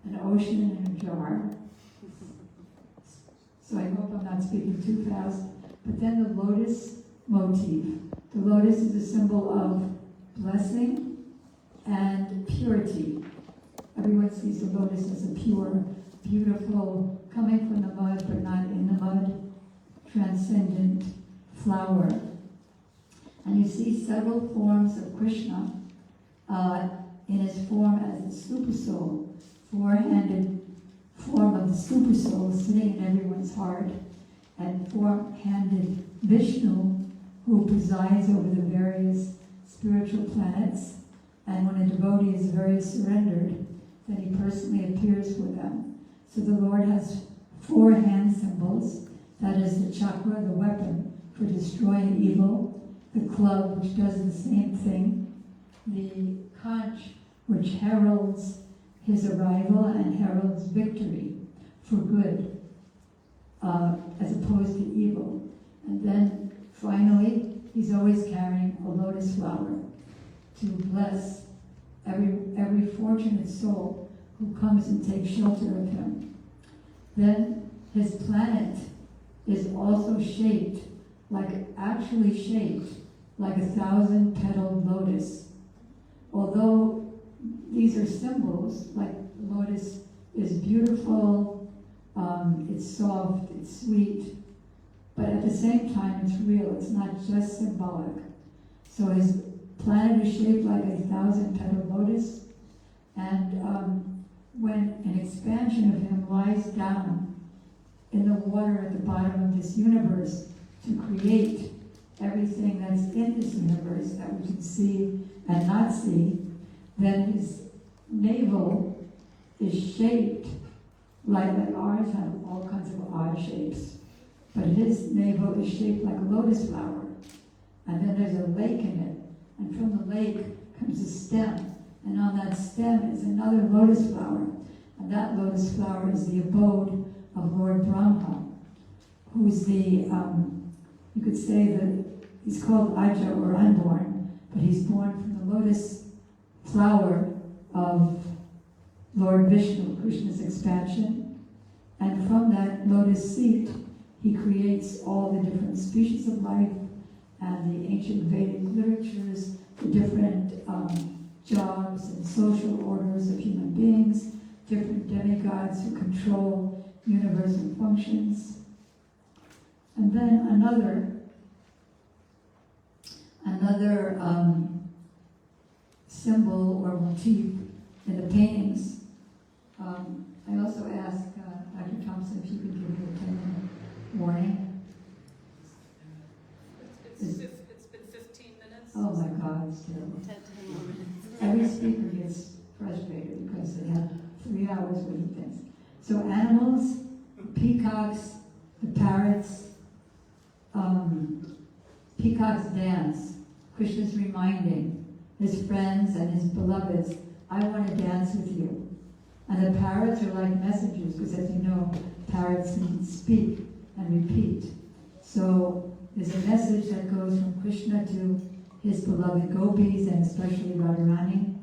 an ocean in a jar. So I hope I'm not speaking too fast. But then the lotus motif. The lotus is a symbol of blessing and purity. Everyone sees the lotus as a pure, beautiful, coming from the mud but not in the mud, transcendent flower. And you see several forms of Krishna in his form as the super soul, four-handed form of the super soul sitting in everyone's heart, and four-handed Vishnu, who presides over the various spiritual planets. And when a devotee is very surrendered, then he personally appears for them. So the Lord has four hand symbols. That is the chakra, the weapon for destroying evil, the club, which does the same thing, the conch, which heralds his arrival and heralds victory for good, as opposed to evil. And then finally, he's always carrying a lotus flower to bless every fortunate soul who comes and takes shelter of him. Then his planet is also shaped, actually shaped like 1,000-petaled lotus. Although these are symbols, like lotus is beautiful, it's soft, it's sweet, but at the same time it's real, it's not just symbolic. So his planet is shaped like 1,000-petaled lotus, and when an expansion of him lies down in the water at the bottom of this universe to create everything that's in this universe that we can see and not see, then his navel is shaped like ours have all kinds of odd shapes. But his navel is shaped like a lotus flower. And then there's a lake in it. And from the lake comes a stem. And on that stem is another lotus flower. And that lotus flower is the abode who's the, you could say that he's called Aja or unborn, but he's born from the lotus flower of Lord Vishnu, Krishna's expansion. And from that lotus seed, he creates all the different species of life and the ancient Vedic literatures, the different jobs and social orders of human beings, different demigods who control universal functions. And then another symbol or motif in the paintings. I also asked Dr. Thompson if you could give me a 10-minute warning. It's been 15 minutes. Oh my God, it's terrible. 10 more minutes. Every speaker gets frustrated because they have 3 hours worth of things. So animals, peacocks, the parrots, peacocks dance. Krishna's reminding his friends and his beloveds, I want to dance with you. And the parrots are like messengers, because as you know, parrots can speak and repeat. So there's a message that goes from Krishna to his beloved gopis, and especially Radharani.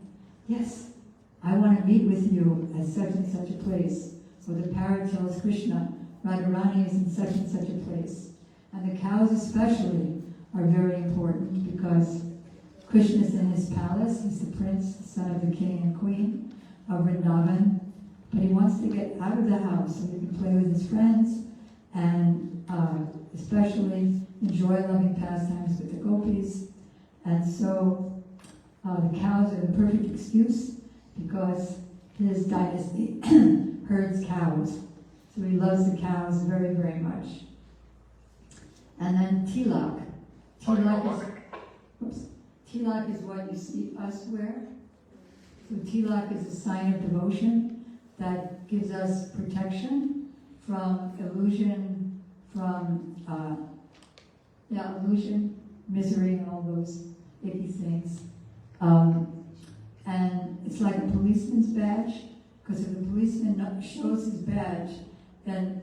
Yes, I want to meet with you at such and such a place. So the parrot tells Krishna, Radharani is in such and such a place. And the cows especially are very important because Krishna's in his palace. He's the prince, the son of the king and queen of Vrindavan. But he wants to get out of the house so he can play with his friends and especially enjoy loving pastimes with the gopis. And so the cows are the perfect excuse because his dynasty herds cows. So he loves the cows very, very much. And then tilak. Tilak is what you see us wear. So tilak is a sign of devotion that gives us protection from illusion, from illusion, misery, and all those icky things. And it's like a policeman's badge, because if the policeman shows his badge, then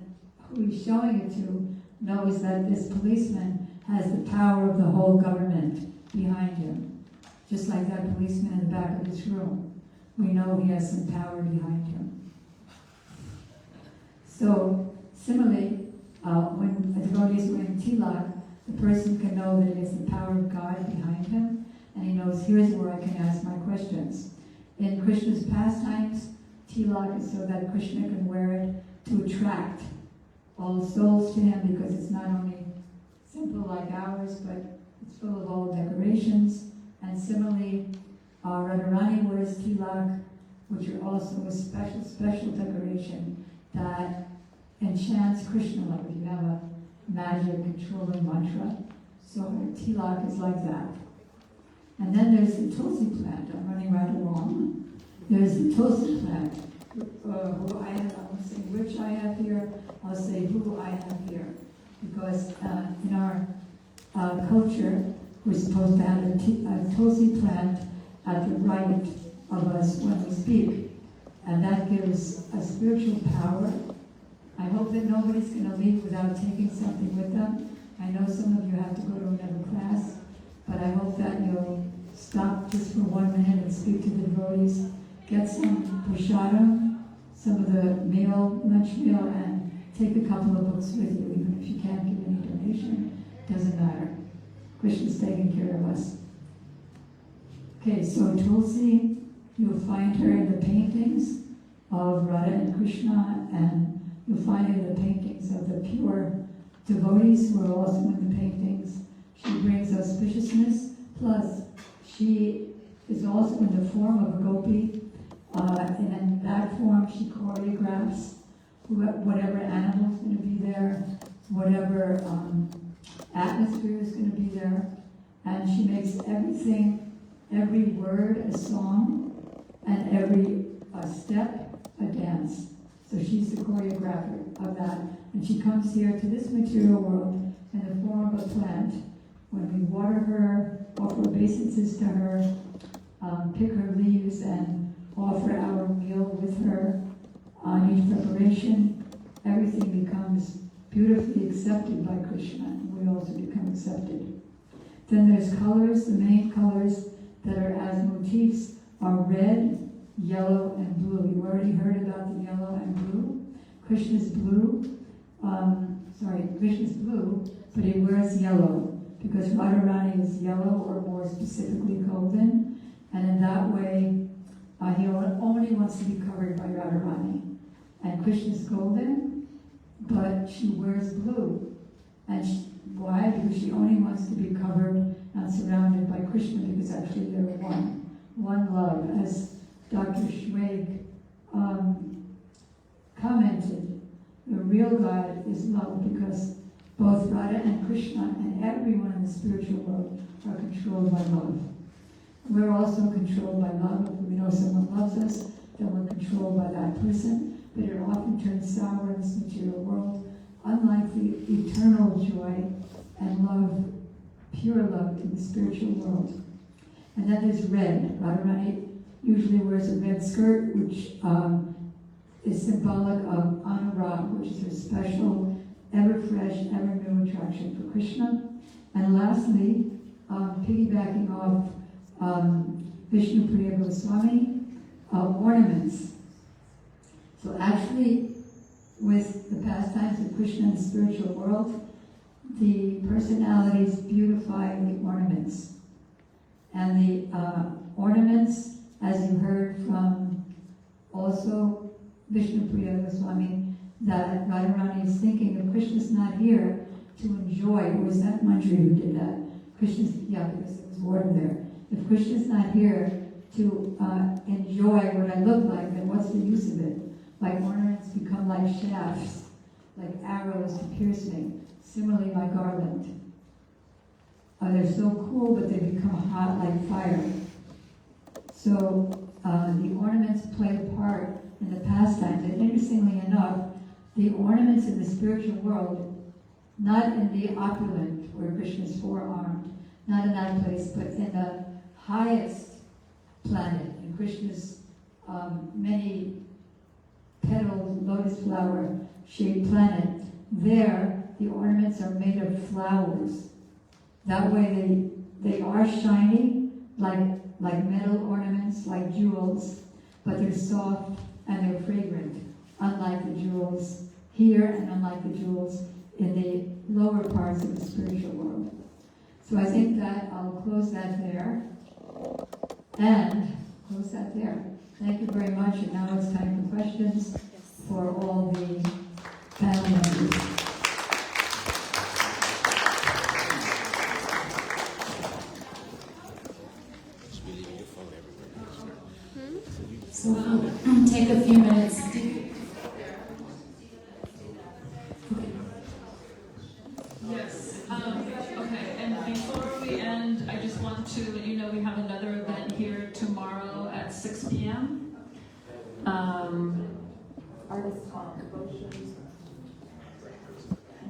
who he's showing it to knows that this policeman has the power of the whole government behind him. Just like that policeman in the back of this room. We know he has some power behind him. So, similarly, when a devotee is wearing tilak, the person can know that it's the power of God behind him, and he knows, here's where I can ask my questions. In Krishna's pastimes, tilak is so that Krishna can wear it to attract all souls to him, because it's not only simple like ours, but it's full of all decorations. And similarly, Radharani wears tilak, which are also a special decoration that enchants Krishna love. You have a magic controlling mantra. So tilak is like that. And then there's the tulsi plant. I'm running right along. There's the tulsi plant. Who I have, I won't say which I have here, I'll say who I have here. Because in our culture, we're supposed to have a tulsi plant at the right of us when we speak. And that gives a spiritual power. I hope that nobody's going to leave without taking something with them. I know some of you have to go to another class, but I hope that you'll stop just for 1 minute and speak to the devotees. Get some prasadam, some of the lunch meal, and take a couple of books with you, even if you can't give any donation. Doesn't matter. Krishna's taking care of us. Okay, so Tulsi, you'll find her in the paintings of Radha and Krishna, and you'll find her in the paintings of the pure devotees who are also in the paintings. She brings auspiciousness, plus she is also in the form of a gopi, and in that form she choreographs whatever animal is going to be there, whatever atmosphere is going to be there, and she makes every word a song, and every step a dance. So she's the choreographer of that, and she comes here to this material world in the form of a plant. When we water her, offer obeisances to her, pick her leaves, and offer our meal with her on each preparation, everything becomes beautifully accepted by Krishna, and we also become accepted. Then there's colors. The main colors that are as motifs are red, yellow, and blue. You already heard about the yellow and blue. Krishna's blue. Krishna's blue, but he wears yellow because Radharani is yellow, or more specifically golden, and in that way he only wants to be covered by Radharani. And Krishna's golden, but she wears blue. And why? Because she only wants to be covered and surrounded by Krishna, because actually they're one love. As Dr. Schweg commented, the real God is love, because both Radha and Krishna and everyone in the spiritual world are controlled by love. We're also controlled by love. If we know someone loves us, then we're controlled by that person, but it often turns sour in this material world, unlike the eternal joy and love, pure love in the spiritual world. And then there's red. Radharani usually wears a red skirt, which is symbolic of Anurag, which is her special, ever-fresh, ever-new attraction for Krishna. And lastly, piggybacking off Vishnu Priya Goswami, ornaments. So actually, with the pastimes of Krishna in the spiritual world, the personalities beautify the ornaments. And the ornaments, as you heard from also Vishnu Priya Goswami, that Radharani is thinking if Krishna's not here to enjoy, or was that Manjari who did that? Because there was water there. If Krishna's not here to enjoy what I look like, then what's the use of it? Like ornaments become like shafts, like arrows to pierce me. Similarly, my garland. They're so cool, but they become hot like fire. So the ornaments play a part in the pastimes. And interestingly enough, the ornaments in the spiritual world, not in the opulent, where Krishna is four-armed, not in that place, but in the highest planet, in Krishna's many petaled lotus flower shaped planet, there the ornaments are made of flowers. That way they are shiny, like metal ornaments, like jewels, but they're soft and they're fragrant, unlike the jewels here and unlike the jewels in the lower parts of the spiritual world. So I think that I'll close that there. And close that there. Thank you very much, and now it's time for questions for all the panel members. So we'll take a few minutes. Yes. Okay, and before we end, I just want to let you know we have another event here tomorrow at 6 p.m. Artist talk, devotions,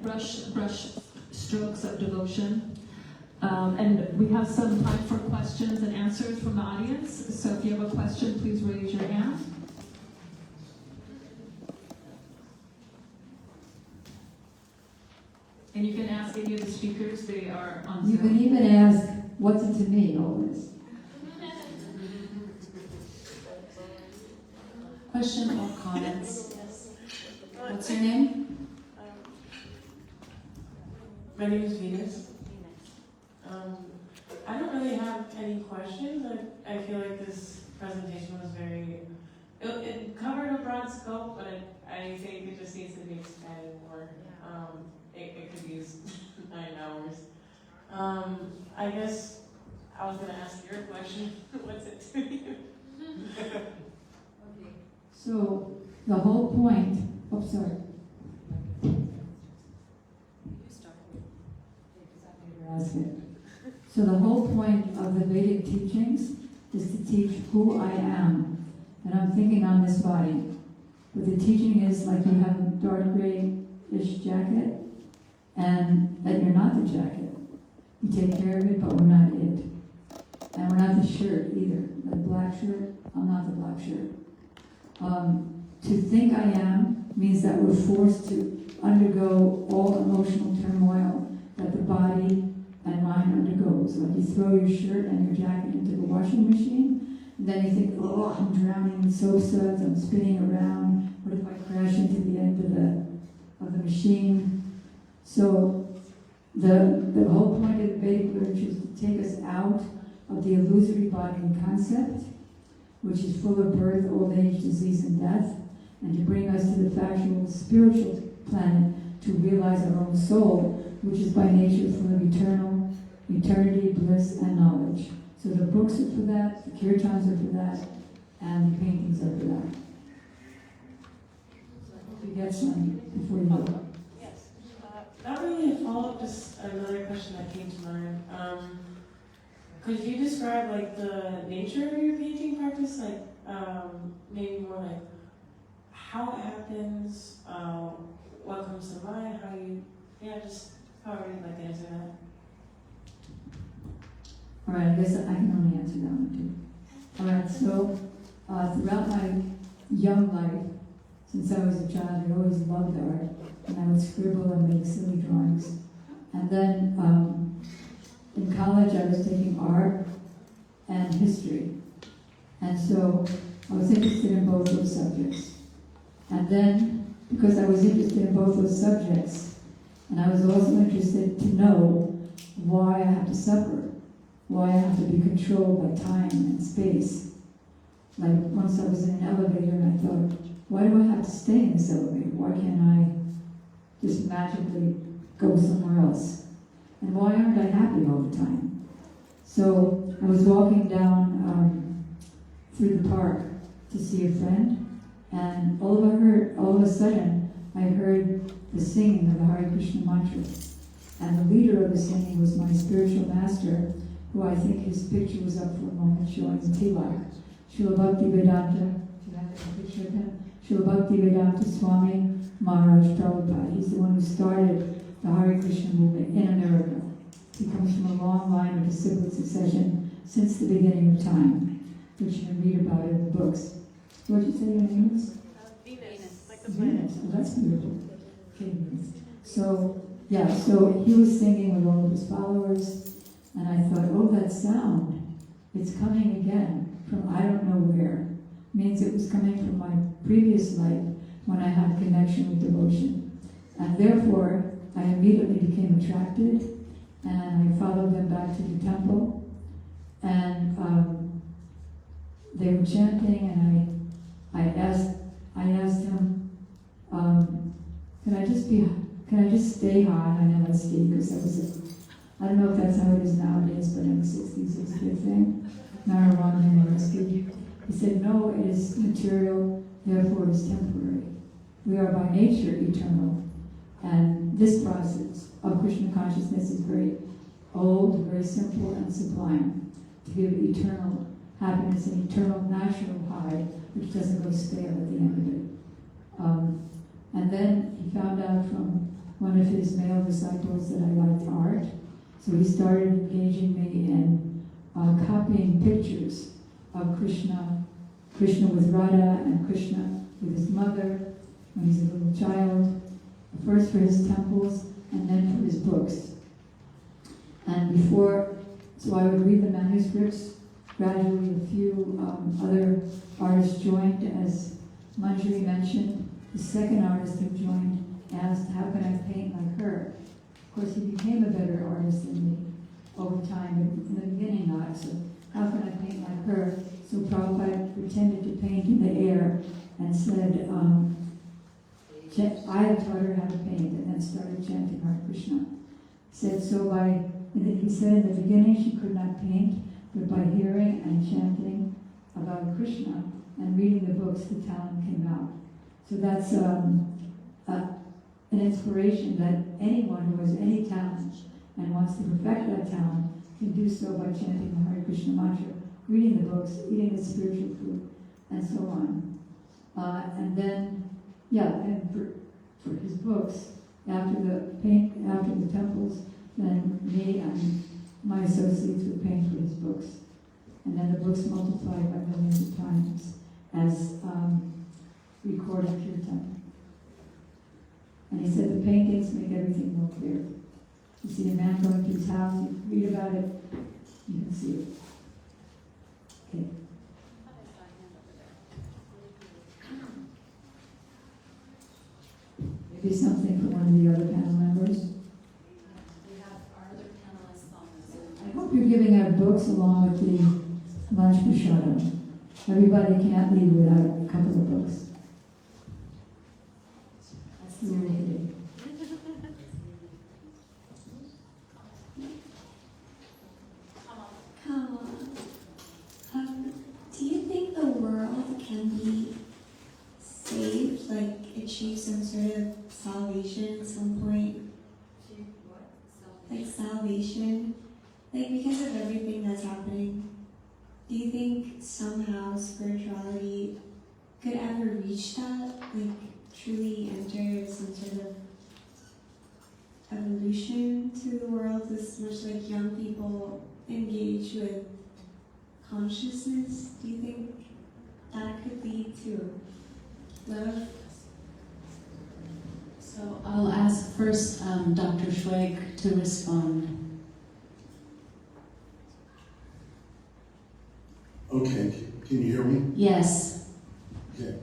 brush strokes of devotion. And we have some time for questions and answers from the audience. So if you have a question, please raise your hand. And you can ask any of the speakers, they are on You Zoom. can even ask, what's it to me, always? Question or comments? What's your name? My name is Venus. I don't really have any questions. I feel like this presentation was it covered a broad scope, but I think it just needs to be expanded more. It could use 9 hours. I guess I was going to ask your question. What's it to you? So the whole point, So the whole point of the Vedic teachings is to teach who I am. And I'm thinking on this body. But the teaching is like you have a dark gray-ish jacket, and that you're not the jacket. You take care of it, but we're not it. And we're not the shirt either. The black shirt, I'm not the black shirt. To think I am means that we're forced to undergo all emotional turmoil that the body and mind undergoes. Like you throw your shirt and your jacket into the washing machine, and then you think, oh, I'm drowning in soap suds, I'm spinning around, what if I crash into the end of the machine? So the whole point of the Vedic literature is to take us out of the illusory bodily concept, which is full of birth, old age, disease, and death, and to bring us to the factual spiritual planet to realize our own soul, which is by nature full of eternity, bliss, and knowledge. So the books are for that, the kirtans are for that, and the paintings are for that. So I hope you get some before you go. Yes. Not really a follow-up, just another question that came to mind. Could you describe like the nature of your painting practice? Like maybe more like how it happens, what comes to mind, how you, just however you'd like to answer that. All right, I guess I can only answer that one too. All right, so throughout my young life, since I was a child, I always loved art, and I would scribble and make silly drawings. And then in college, I was taking art and history, and so I was interested in both those subjects. And then, because I was interested in both those subjects, and I was also interested to know why I have to suffer, why I have to be controlled by time and space. Like once I was in an elevator and I thought, why do I have to stay in this elevator? Why can't I just magically go somewhere else? And why aren't I happy all the time? So I was walking down through the park to see a friend, and all of a sudden I heard the singing of the Hare Krishna mantra. And the leader of the singing was my spiritual master, who I think his picture was up for a moment showing the tilak. Srila Bhakti Vedanta, do you have a picture of him? Srila Bhakti Vedanta Swami Maharaj Prabhupada. He's the one who started the Hare Krishna movement in America. He comes from a long line of disciple succession since the beginning of time, which you can read about in the books. What did you say your name was? Venus, like the planet. Venus. Oh, that's beautiful. Okay, Venus. So he was singing with all of his followers, and I thought, oh, that sound, it's coming again from I don't know where. Means it was coming from my previous life when I had a connection with devotion. And therefore, I immediately became attracted, and I followed them back to the temple, and they were chanting, and I asked him, can I just stay high on LSD? Because I don't know if that's how it is nowadays, but in the 60s it's a big thing. Marijuana and LSD. He said, no, it is material, therefore it is temporary. We are by nature eternal. And this process of Krishna consciousness is very old, very simple and sublime, to give eternal happiness and eternal natural high, which doesn't go stale at the end of it. And then he found out from one of his male disciples that I liked art, so he started engaging me in copying pictures of Krishna with Radha and Krishna with his mother when he's a little child, first for his temples and then for his books. And so I would read the manuscripts. Gradually a few other artists joined, as Manjari mentioned. The second artist who joined asked, how can I paint like her? Of course, he became a better artist than me over time, but in the beginning not. So how can I paint like her? So Prabhupada pretended to paint in the air and said, I have taught her how to paint, and then started chanting Hare Krishna. He said in the beginning she could not paint, but by hearing and chanting about Krishna and reading the books, the talent came out. So that's an inspiration that anyone who has any talent and wants to perfect that talent can do so by chanting the Hare Krishna mantra, reading the books, eating the spiritual food, and so on. And then, and for his books, after the temples, then me and my associates would paint for his books. And then the books multiplied by millions of times as recorded kirtan. And he said the paintings make everything more clear. You see a man going to his house, you read about it, you can see it. Okay. Maybe something for one of the other panel members. We have our other panelists on Zoom. I hope you're giving out books along with the lunch prashadam. Everybody can't leave without a couple of books. That's You're the kidding. Come on. Do you think the world can be saved, like achieve some sort of salvation at some point? Like salvation? Like because of everything that's happening? Do you think somehow spirituality could ever reach that? Like truly enter some sort of evolution to the world as much like young people engage with consciousness? Do you think that could lead to love? So I'll ask first Dr. Schweig to respond. Okay, can you hear me? Yes. Okay.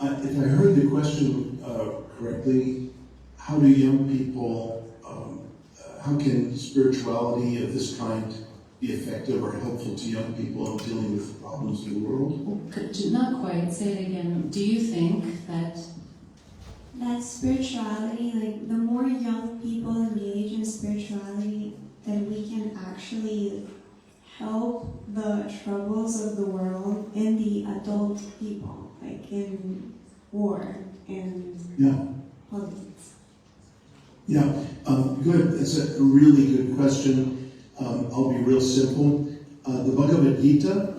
If I heard the question correctly, how do young people, how can spirituality of this kind be effective or helpful to young people in dealing with problems in the world? Not quite. Say it again. Do you think that That spirituality, like the more young people engage in spirituality, then we can actually help the troubles of the world in the adult people, like in war and Yeah. politics. Yeah, good. That's a really good question. I'll be real simple. The Bhagavad Gita,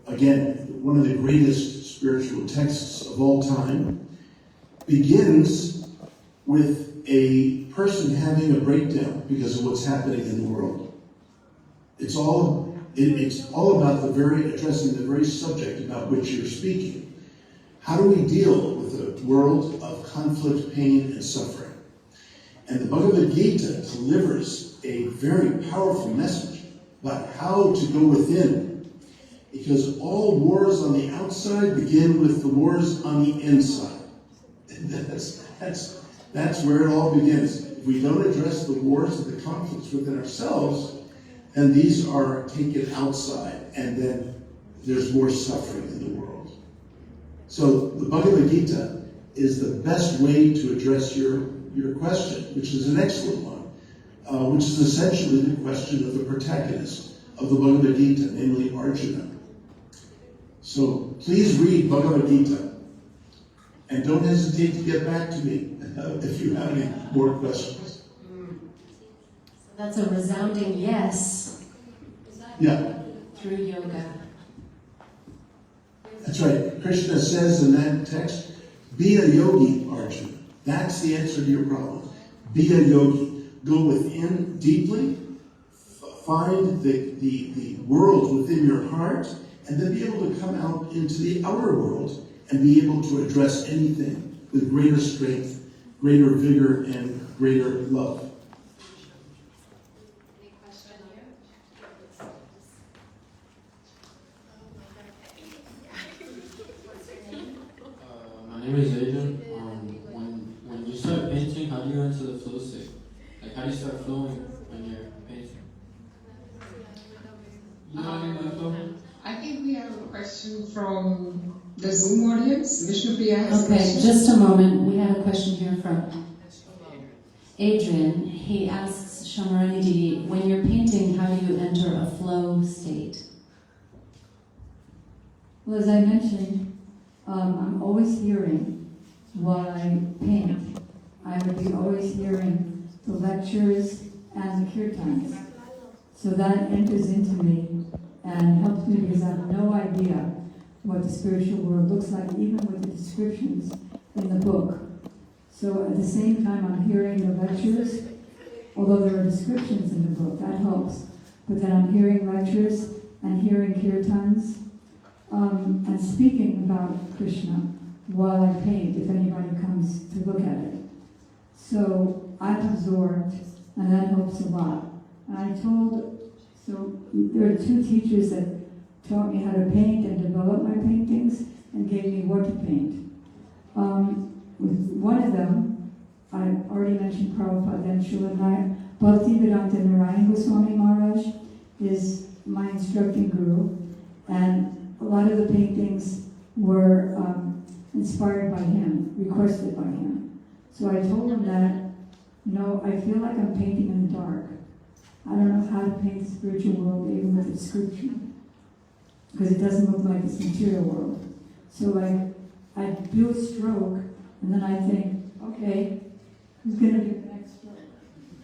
again, one of the greatest spiritual texts of all time, begins with a person having a breakdown because of what's happening in the world. It's all about addressing the very subject about which you're speaking. How do we deal with a world of conflict, pain, and suffering? And the Bhagavad Gita delivers a very powerful message about how to go within. Because all wars on the outside begin with the wars on the inside. That's where it all begins. If we don't address the wars and the conflicts within ourselves, then these are taken outside, and then there's more suffering in the world. So the Bhagavad Gita is the best way to address your question, which is an excellent one, which is essentially the question of the protagonist of the Bhagavad Gita, namely Arjuna. So please read Bhagavad Gita. And don't hesitate to get back to me if you have any more questions. So that's a resounding yes. Yeah, Through yoga. that's right. Krishna says in that text, be a yogi, Arjuna. That's the answer to your problem. Be a yogi. Go within deeply, find the world within your heart, and then be able to come out into the outer world and be able to address anything with greater strength, greater vigor, and greater love. Any question here? What's your name? My name is Adrian. When you start painting, how do you enter the flow state? Like, how do you start flowing when you're painting? You know what I mean by flow? I think we have a question from the Zoom audience. Vishnupriya has a Okay, question. just a moment. We have a question here from Adrian. He asks Shamaranidhi, when you're painting, how do you enter a flow state? Well, as I mentioned, I'm always hearing while I paint. I would be always hearing the lectures and the kirtans. So that enters into me and helps me because I have no idea what the spiritual world looks like, even with the descriptions in the book. So at the same time I'm hearing the lectures, although there are descriptions in the book, that helps. But then I'm hearing lectures and hearing kirtans and speaking about Krishna. while I paint, if anybody comes to look at it. So I'm absorbed, and that helps a lot. And I told, so there are two teachers that taught me how to paint and develop my paintings and gave me what to paint. With one of them, I already mentioned Prabhupada, then Srila Bhakti Narayan Goswami Maharaj is my instructing guru, and a lot of the paintings were inspired by him, requested by him. So I told him that, I feel like I'm painting in the dark. I don't know how to paint the spiritual world even with its scripture, because it doesn't look like this material world. So I do a stroke, and then I think, okay, who's going to do the next stroke?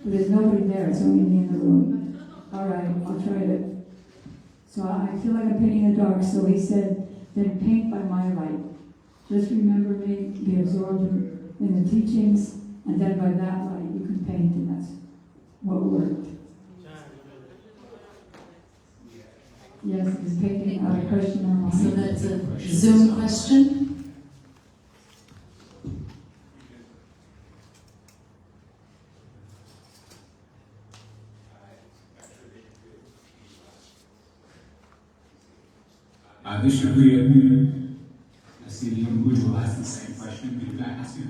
But there's nobody there, it's only me in the room. All right, I'll try it. So I feel like I'm painting in the dark, so he said, then paint by my light. Just remember me, be absorbed in the teachings, and then by that light you can paint, and that's what worked. Yes, he's painting a question on So that's a Zoom question. Vishnupriya, I see the young Guru will ask the same question. Did I ask you?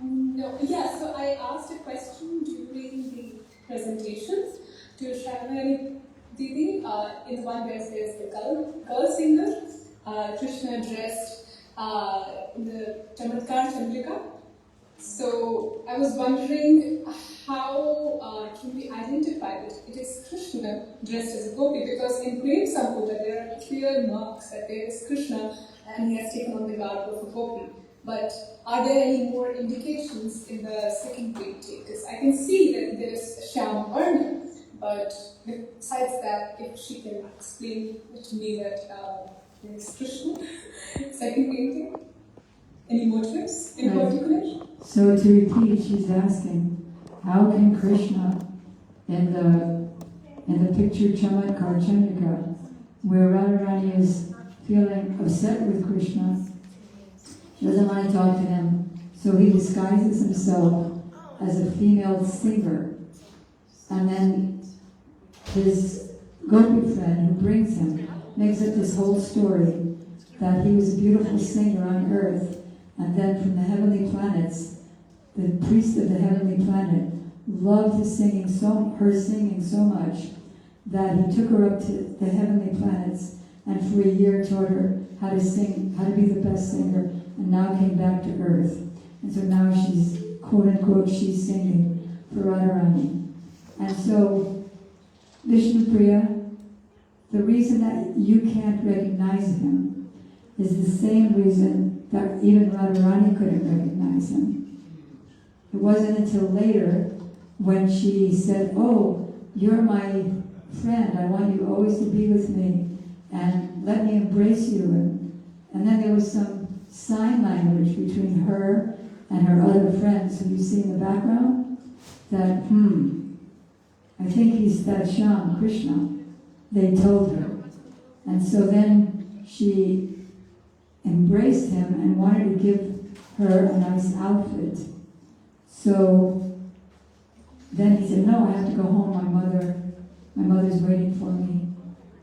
No, yeah, so I asked a question during the presentations to Shravani Didi, in the one where there's the girl singer, Krishna dressed in the Chamatkar Chandrika. So I was wondering how can we identify that it is Krishna dressed as a gopi, because in Prem Samputa there are clear marks that there is Krishna and he has taken on the garb of a gopi. But are there any more indications in the second painting? Because I can see that there is Shyam Varna, but besides that, if she can explain to me that there is Krishna, second painting, any motives in particular? So to repeat, she's asking, how can Krishna in the picture Chamatkar Chandrika, where Radharani is feeling upset with Krishna, she doesn't want to talk to him, so he disguises himself as a female singer, and then his gopi friend who brings him makes up this whole story that he was a beautiful singer on earth, and then from the heavenly planets, the priest of the heavenly planet loved her singing so much that he took her up to the heavenly planets and for a year taught her how to sing, how to be the best singer, and now came back to earth. And so now she's, quote unquote, she's singing for Radharani. And so, Vishnupriya, the reason that you can't recognize him is the same reason that even Radharani couldn't recognize him. It wasn't until later when she said, oh, you're my friend, I want you always to be with me, and let me embrace you. And then there was some sign language between her and her other friends who you see in the background, that, I think he's that Shyam, Krishna, they told her. And so then she embraced him and wanted to give her a nice outfit. So then he said, no, I have to go home, my mother's waiting for me.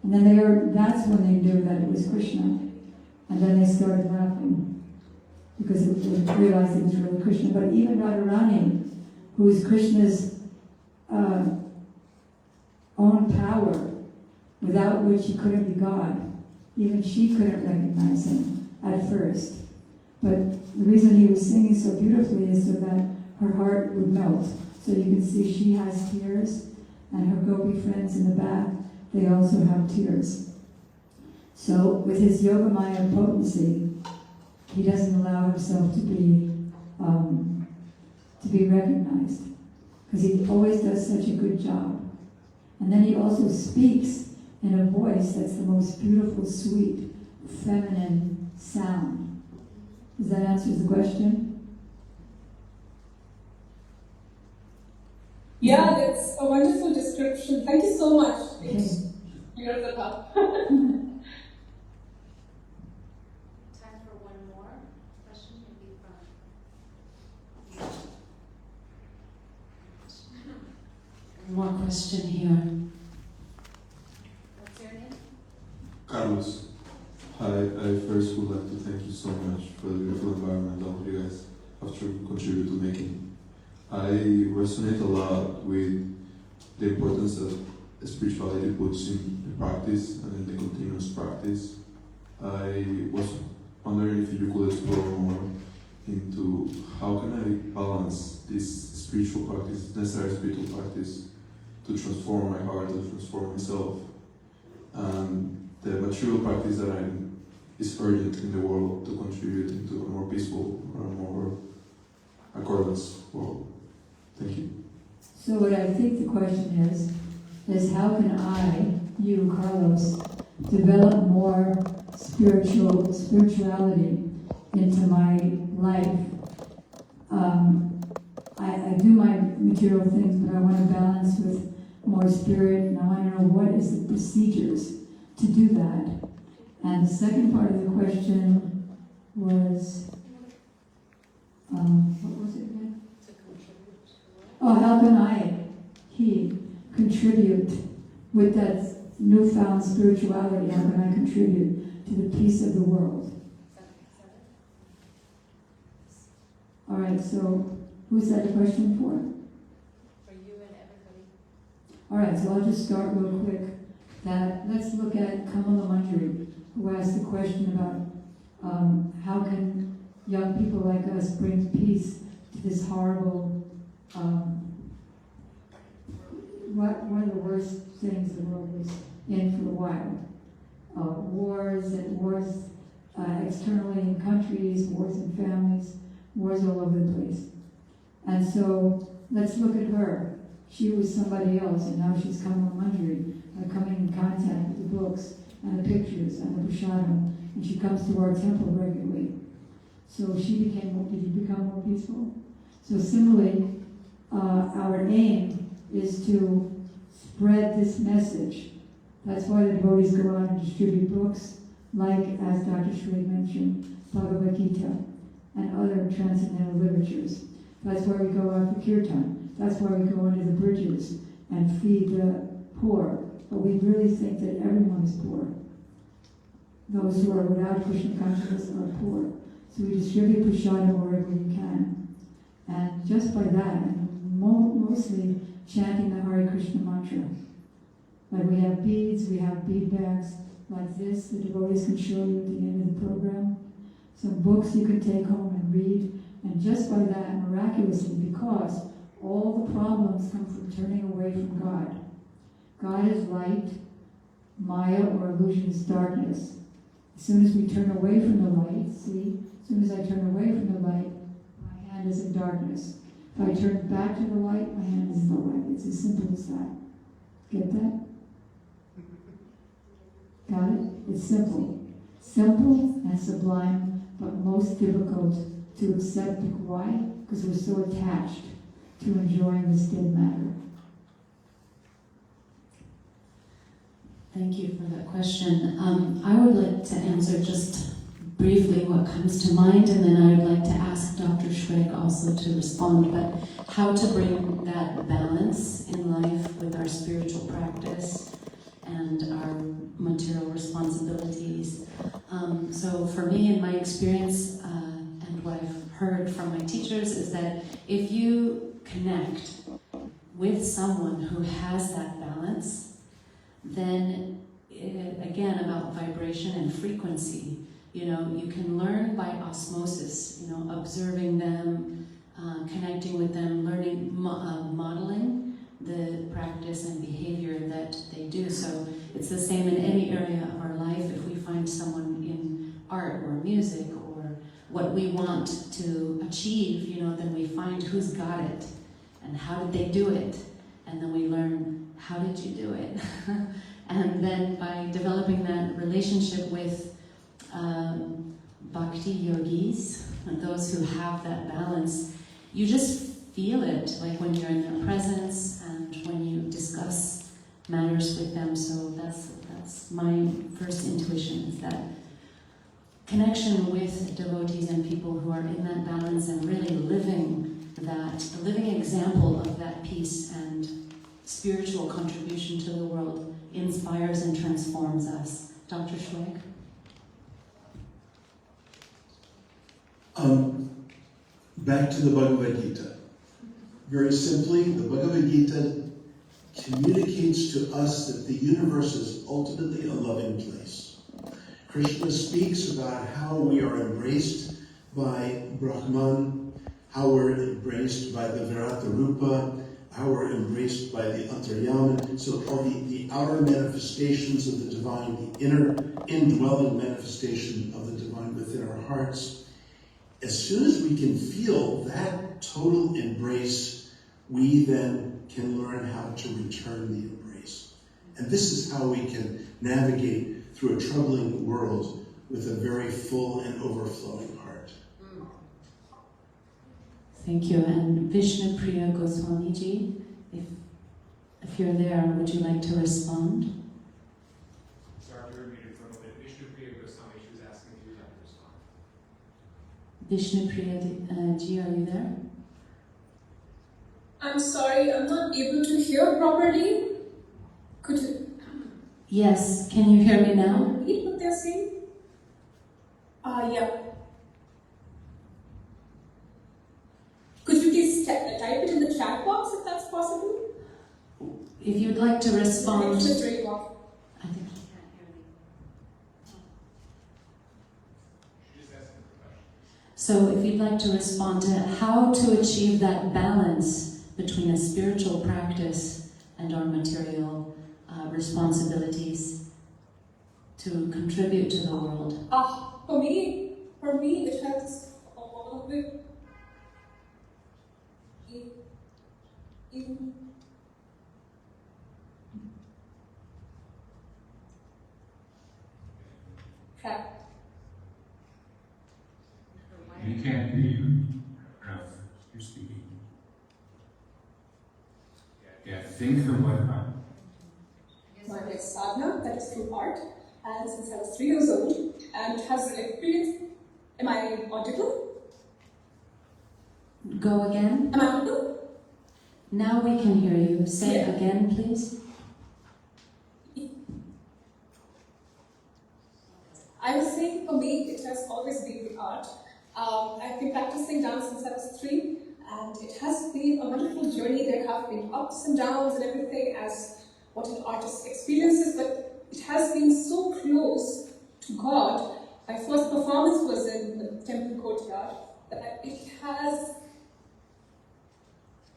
And then that's when they knew that it was Krishna. And then they started laughing, because they realized it was really Krishna. But even Radharani, who is Krishna's own power, without which he couldn't be God, even she couldn't recognize him at first. But the reason he was singing so beautifully is so that her heart would melt. So you can see she has tears, and her gopi friends in the back, they also have tears. So with his Yogamaya potency, he doesn't allow himself to be recognized, because he always does such a good job. And then he also speaks in a voice that's the most beautiful, sweet, feminine sound. Does that answer the question? Yeah, that's a wonderful description. Thank you so much. Okay. You're the top. More question here. What's your name? Carlos. Hi, I first would like to thank you so much for the beautiful environment all of you guys have to contribute to making. I resonate a lot with the importance that spirituality puts in the practice and in the continuous practice. I was wondering if you could explore more into how can I balance this spiritual practice, necessary spiritual practice, to transform my heart, to transform myself, and the material practice that is urgent in the world to contribute into a more peaceful or a more accordance world. Thank you. So what I think the question is how can I, you, Carlos, develop more spirituality into my life? I do my material things, but I want to balance with more spirit, and I want to know what is the procedures to do that. And the second part of the question was, what was it again? Oh, how can he contribute with that newfound spirituality? How can I contribute to the peace of the world? All right, so who's that a question for? For you and everybody. All right, so I'll just start real quick. Let's look at Kamala Manjari, who asked the question about how can young people like us bring peace to this horrible, one of the worst things the world was in for a while. Wars externally in countries, wars in families, wars all over the place. And so let's look at her. She was somebody else, and now she's Kamala Manjari, coming in contact with the books and the pictures and the prasadam, and she comes to our temple regularly. So did you become more peaceful? So similarly, our aim is to spread this message. That's why the devotees go out and distribute books, like, as Dr. Shri mentioned, Bhagavad Gita and other transcendental literatures. That's why we go out for kirtan. That's why we go under the bridges and feed the poor. But we really think that everyone is poor. Those who are without Krishna consciousness are poor. So we distribute prasadam wherever we can. And just by that, and mostly chanting the Hare Krishna mantra. Like we have beads, we have bead bags like this. The devotees can show you at the end of the program. Some books you can take home and read. And just by that, miraculously, because all the problems come from turning away from God. God is light, Maya or illusion is darkness. As soon as we turn away from the light, see, as soon as I turn away from the light, my hand is in darkness. If I turn back to the light, my hand is in the light. It's as simple as that. Get that? Got it? It's simple. Simple and sublime, but most difficult to accept. Why? Because we're so attached to enjoying this dead matter. Thank you for that question. I would like to answer just briefly what comes to mind, and then I would like to ask Dr. Schweg also to respond, but how to bring that balance in life with our spiritual practice and our material responsibilities. So for me, in my experience, and what I've heard from my teachers, is that if you connect with someone who has that balance, then again, about vibration and frequency, you can learn by osmosis, observing them, connecting with them, learning, modeling the practice and behavior that they do. So it's the same in any area of our life. If we find someone in art or music or what we want to achieve, then we find who's got it and how did they do it, and then we learn, how did you do it? And then by developing that relationship with Bhakti yogis, and those who have that balance, you just feel it, like when you're in their presence and when you discuss matters with them. So that's my first intuition, is that connection with devotees and people who are in that balance and really living that, the living example of that peace and spiritual contribution to the world inspires and transforms us. Dr. Schweig? Back to the Bhagavad Gita. Very simply, the Bhagavad Gita communicates to us that the universe is ultimately a loving place. Krishna speaks about how we are embraced by Brahman, how we're embraced by the Virata Rupa, how we're embraced by the Antaryaman. So all the outer manifestations of the divine, the inner indwelling manifestation of the divine within our hearts. As soon as we can feel that total embrace, we then can learn how to return the embrace. And this is how we can navigate through a troubling world with a very full and overflowing heart. Thank you. And Vishnu Priya Goswami ji, if you're there, would you like to respond? Sorry, we were muted for a little bit. Vishnu Priya Goswami, she was asking if you would like to respond. Vishnu Priya ji, are you there? I'm sorry, I'm not able to hear properly. Could you Yes, can you hear me now? repeat what they're saying? Yeah. Could you please type it in the chat box if that's possible? If you'd like to respond. It's just very well. I think he can't hear me. She's just asking for questions. So if you'd like to respond to how to achieve that balance between a spiritual practice and our material responsibilities to contribute to the world. For me, it has all of it. We can't hear you. You're speaking. Yeah, think of what about. My name is Sadhna, that is through art, and since I was 3 years old, and has experience. Am I audible? Go again. Am I audible? Now we can hear you. Say Yeah. it again, please. I was saying for me, it has always been the art. I've been practicing dance since I was 3, and it has been a wonderful journey. There have been ups and downs and everything as what an artist experiences, but it has been so close to God. My first performance was in the temple courtyard, that it has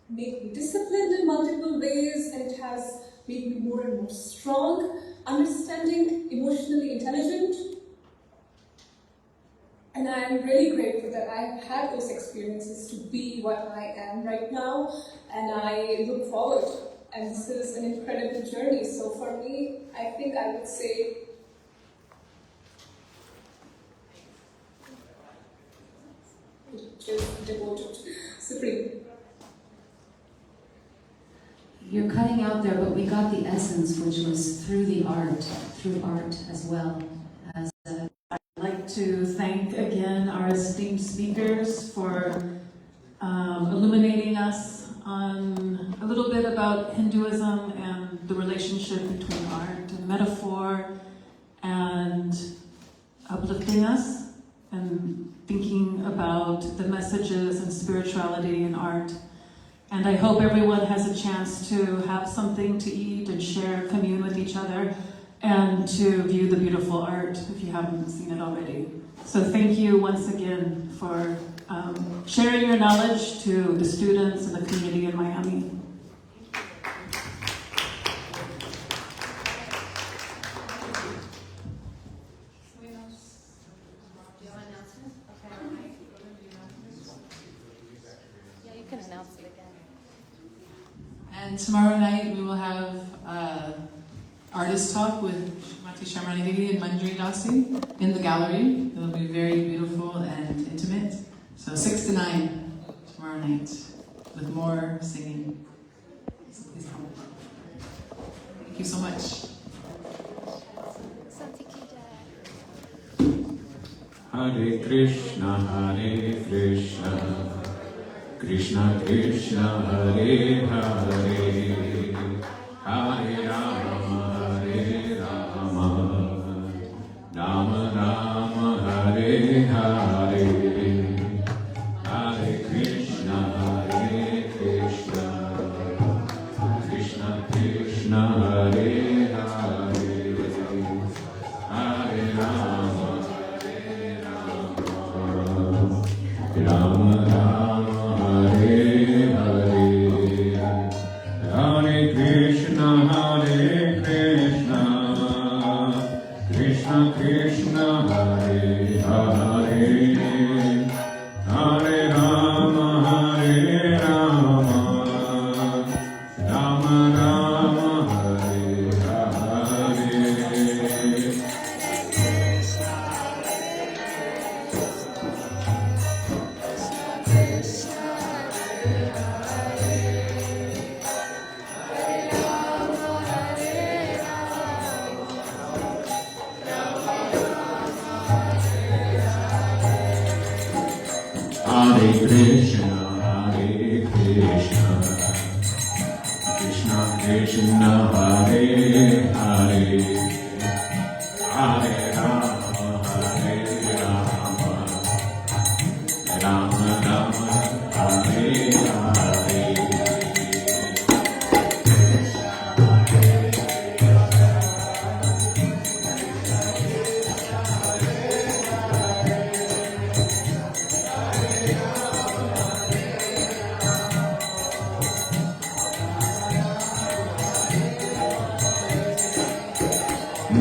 made me disciplined in multiple ways, and it has made me more and more strong, understanding, emotionally intelligent. And I'm really grateful that I've had those experiences to be what I am right now, and I look forward. And this is an incredible journey. So for me, I think I would say just devoted, supreme. You're cutting out there, but we got the essence, which was through art as well. I'd like to thank again our esteemed speakers for illuminating us on a little bit about Hinduism and the relationship between art and metaphor, and uplifting us and thinking about the messages and spirituality in art. And I hope everyone has a chance to have something to eat and share, commune with each other, and to view the beautiful art if you haven't seen it already. So thank you once again for sharing your knowledge to the students and the community in Miami. Yeah, you can announce it again. And tomorrow night we will have artist talk with Mati Sharmani Devi and Manjari Dasi in the gallery. It'll be very beautiful and intimate. So 6 to 9 tomorrow night with more singing. So please come. Thank you so much. Hare Krishna, Krishna Krishna Hare Hare, Hare Rama Hare Rama, Rama Rama Hare Hare, Hare Krishna Hare Krishna, Krishna Krishna Hare Hare, Hare Rama Hare Rama, Rama Rama Hare Hare, Hare Krishna Hare Krishna, Krishna Krishna Hare Hare, Hare Rama Hare Rama, Rama Rama Hare Hare. Hare Krishna, Hare Krishna, Krishna Krishna, Hare Hare, Hare Rama, Hare Rama, Rama Rama, Hare Hare.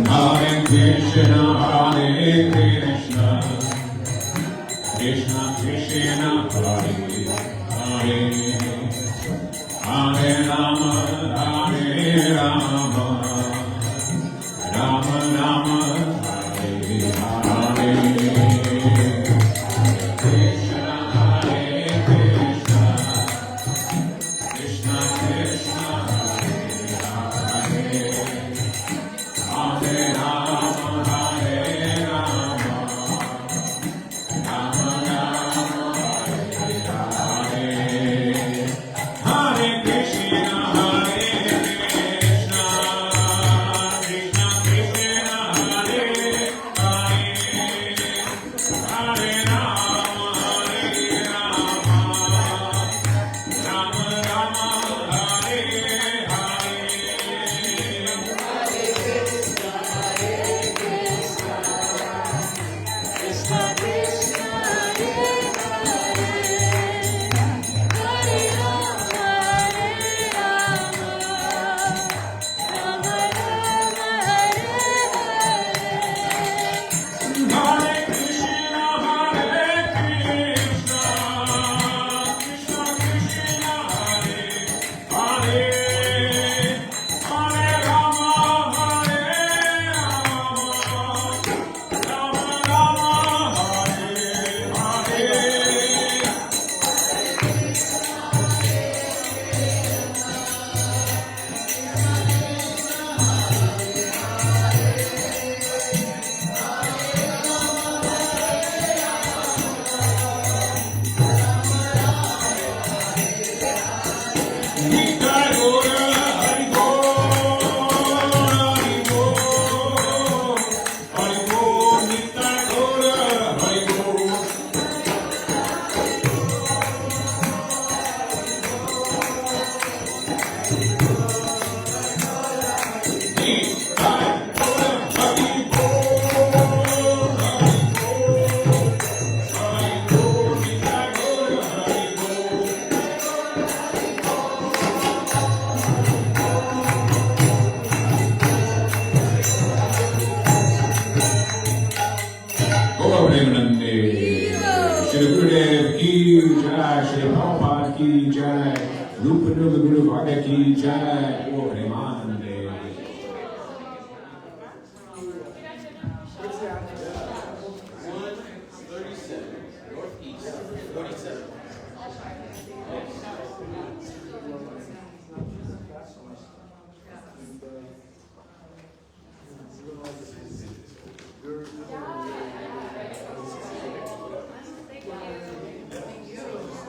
Hare Krishna, Hare Krishna, Krishna Krishna, Hare Hare, Hare Rama, Hare Rama, Rama Rama, Hare Hare. Krishna, Hare Krishna, Krishna Krishna, Hare Hare, Hare Rama, Hare Rama, Rama Rama, Hare Hare. Hare Krishna, Hare Krishna, Krishna Krishna, Hare Hare, Hare Rama, Hare Rama, Rama Rama, Hare Hare. Hare Krishna, Hare Krishna, Krishna Krishna, Hare Hare, Hare Rama, Hare Rama, Rama Rama, Hare Hare. Nitai Gora, Hari Bol, Hari Bol, Hari Bol, Nitai Gora, Hari Bol. Nitai Gora, Hari Bol, Hari Bol, Hari Bol, Nitai Gora, Hari Bol. Gora Premanande, Shri Gurudev ki jai, Shri Prabhupada ki jai, Rupa Nuga Guru Bhagya ki jai, Gora Premanande.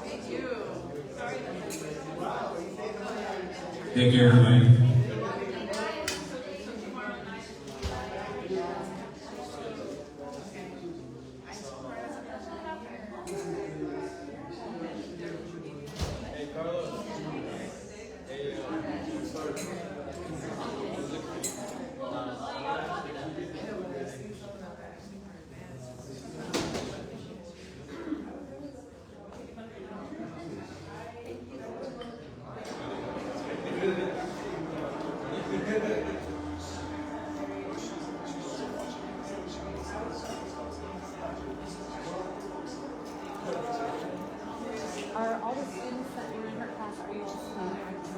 Thank you. Take care, everybody. Are all the students that were in her class, are you all students?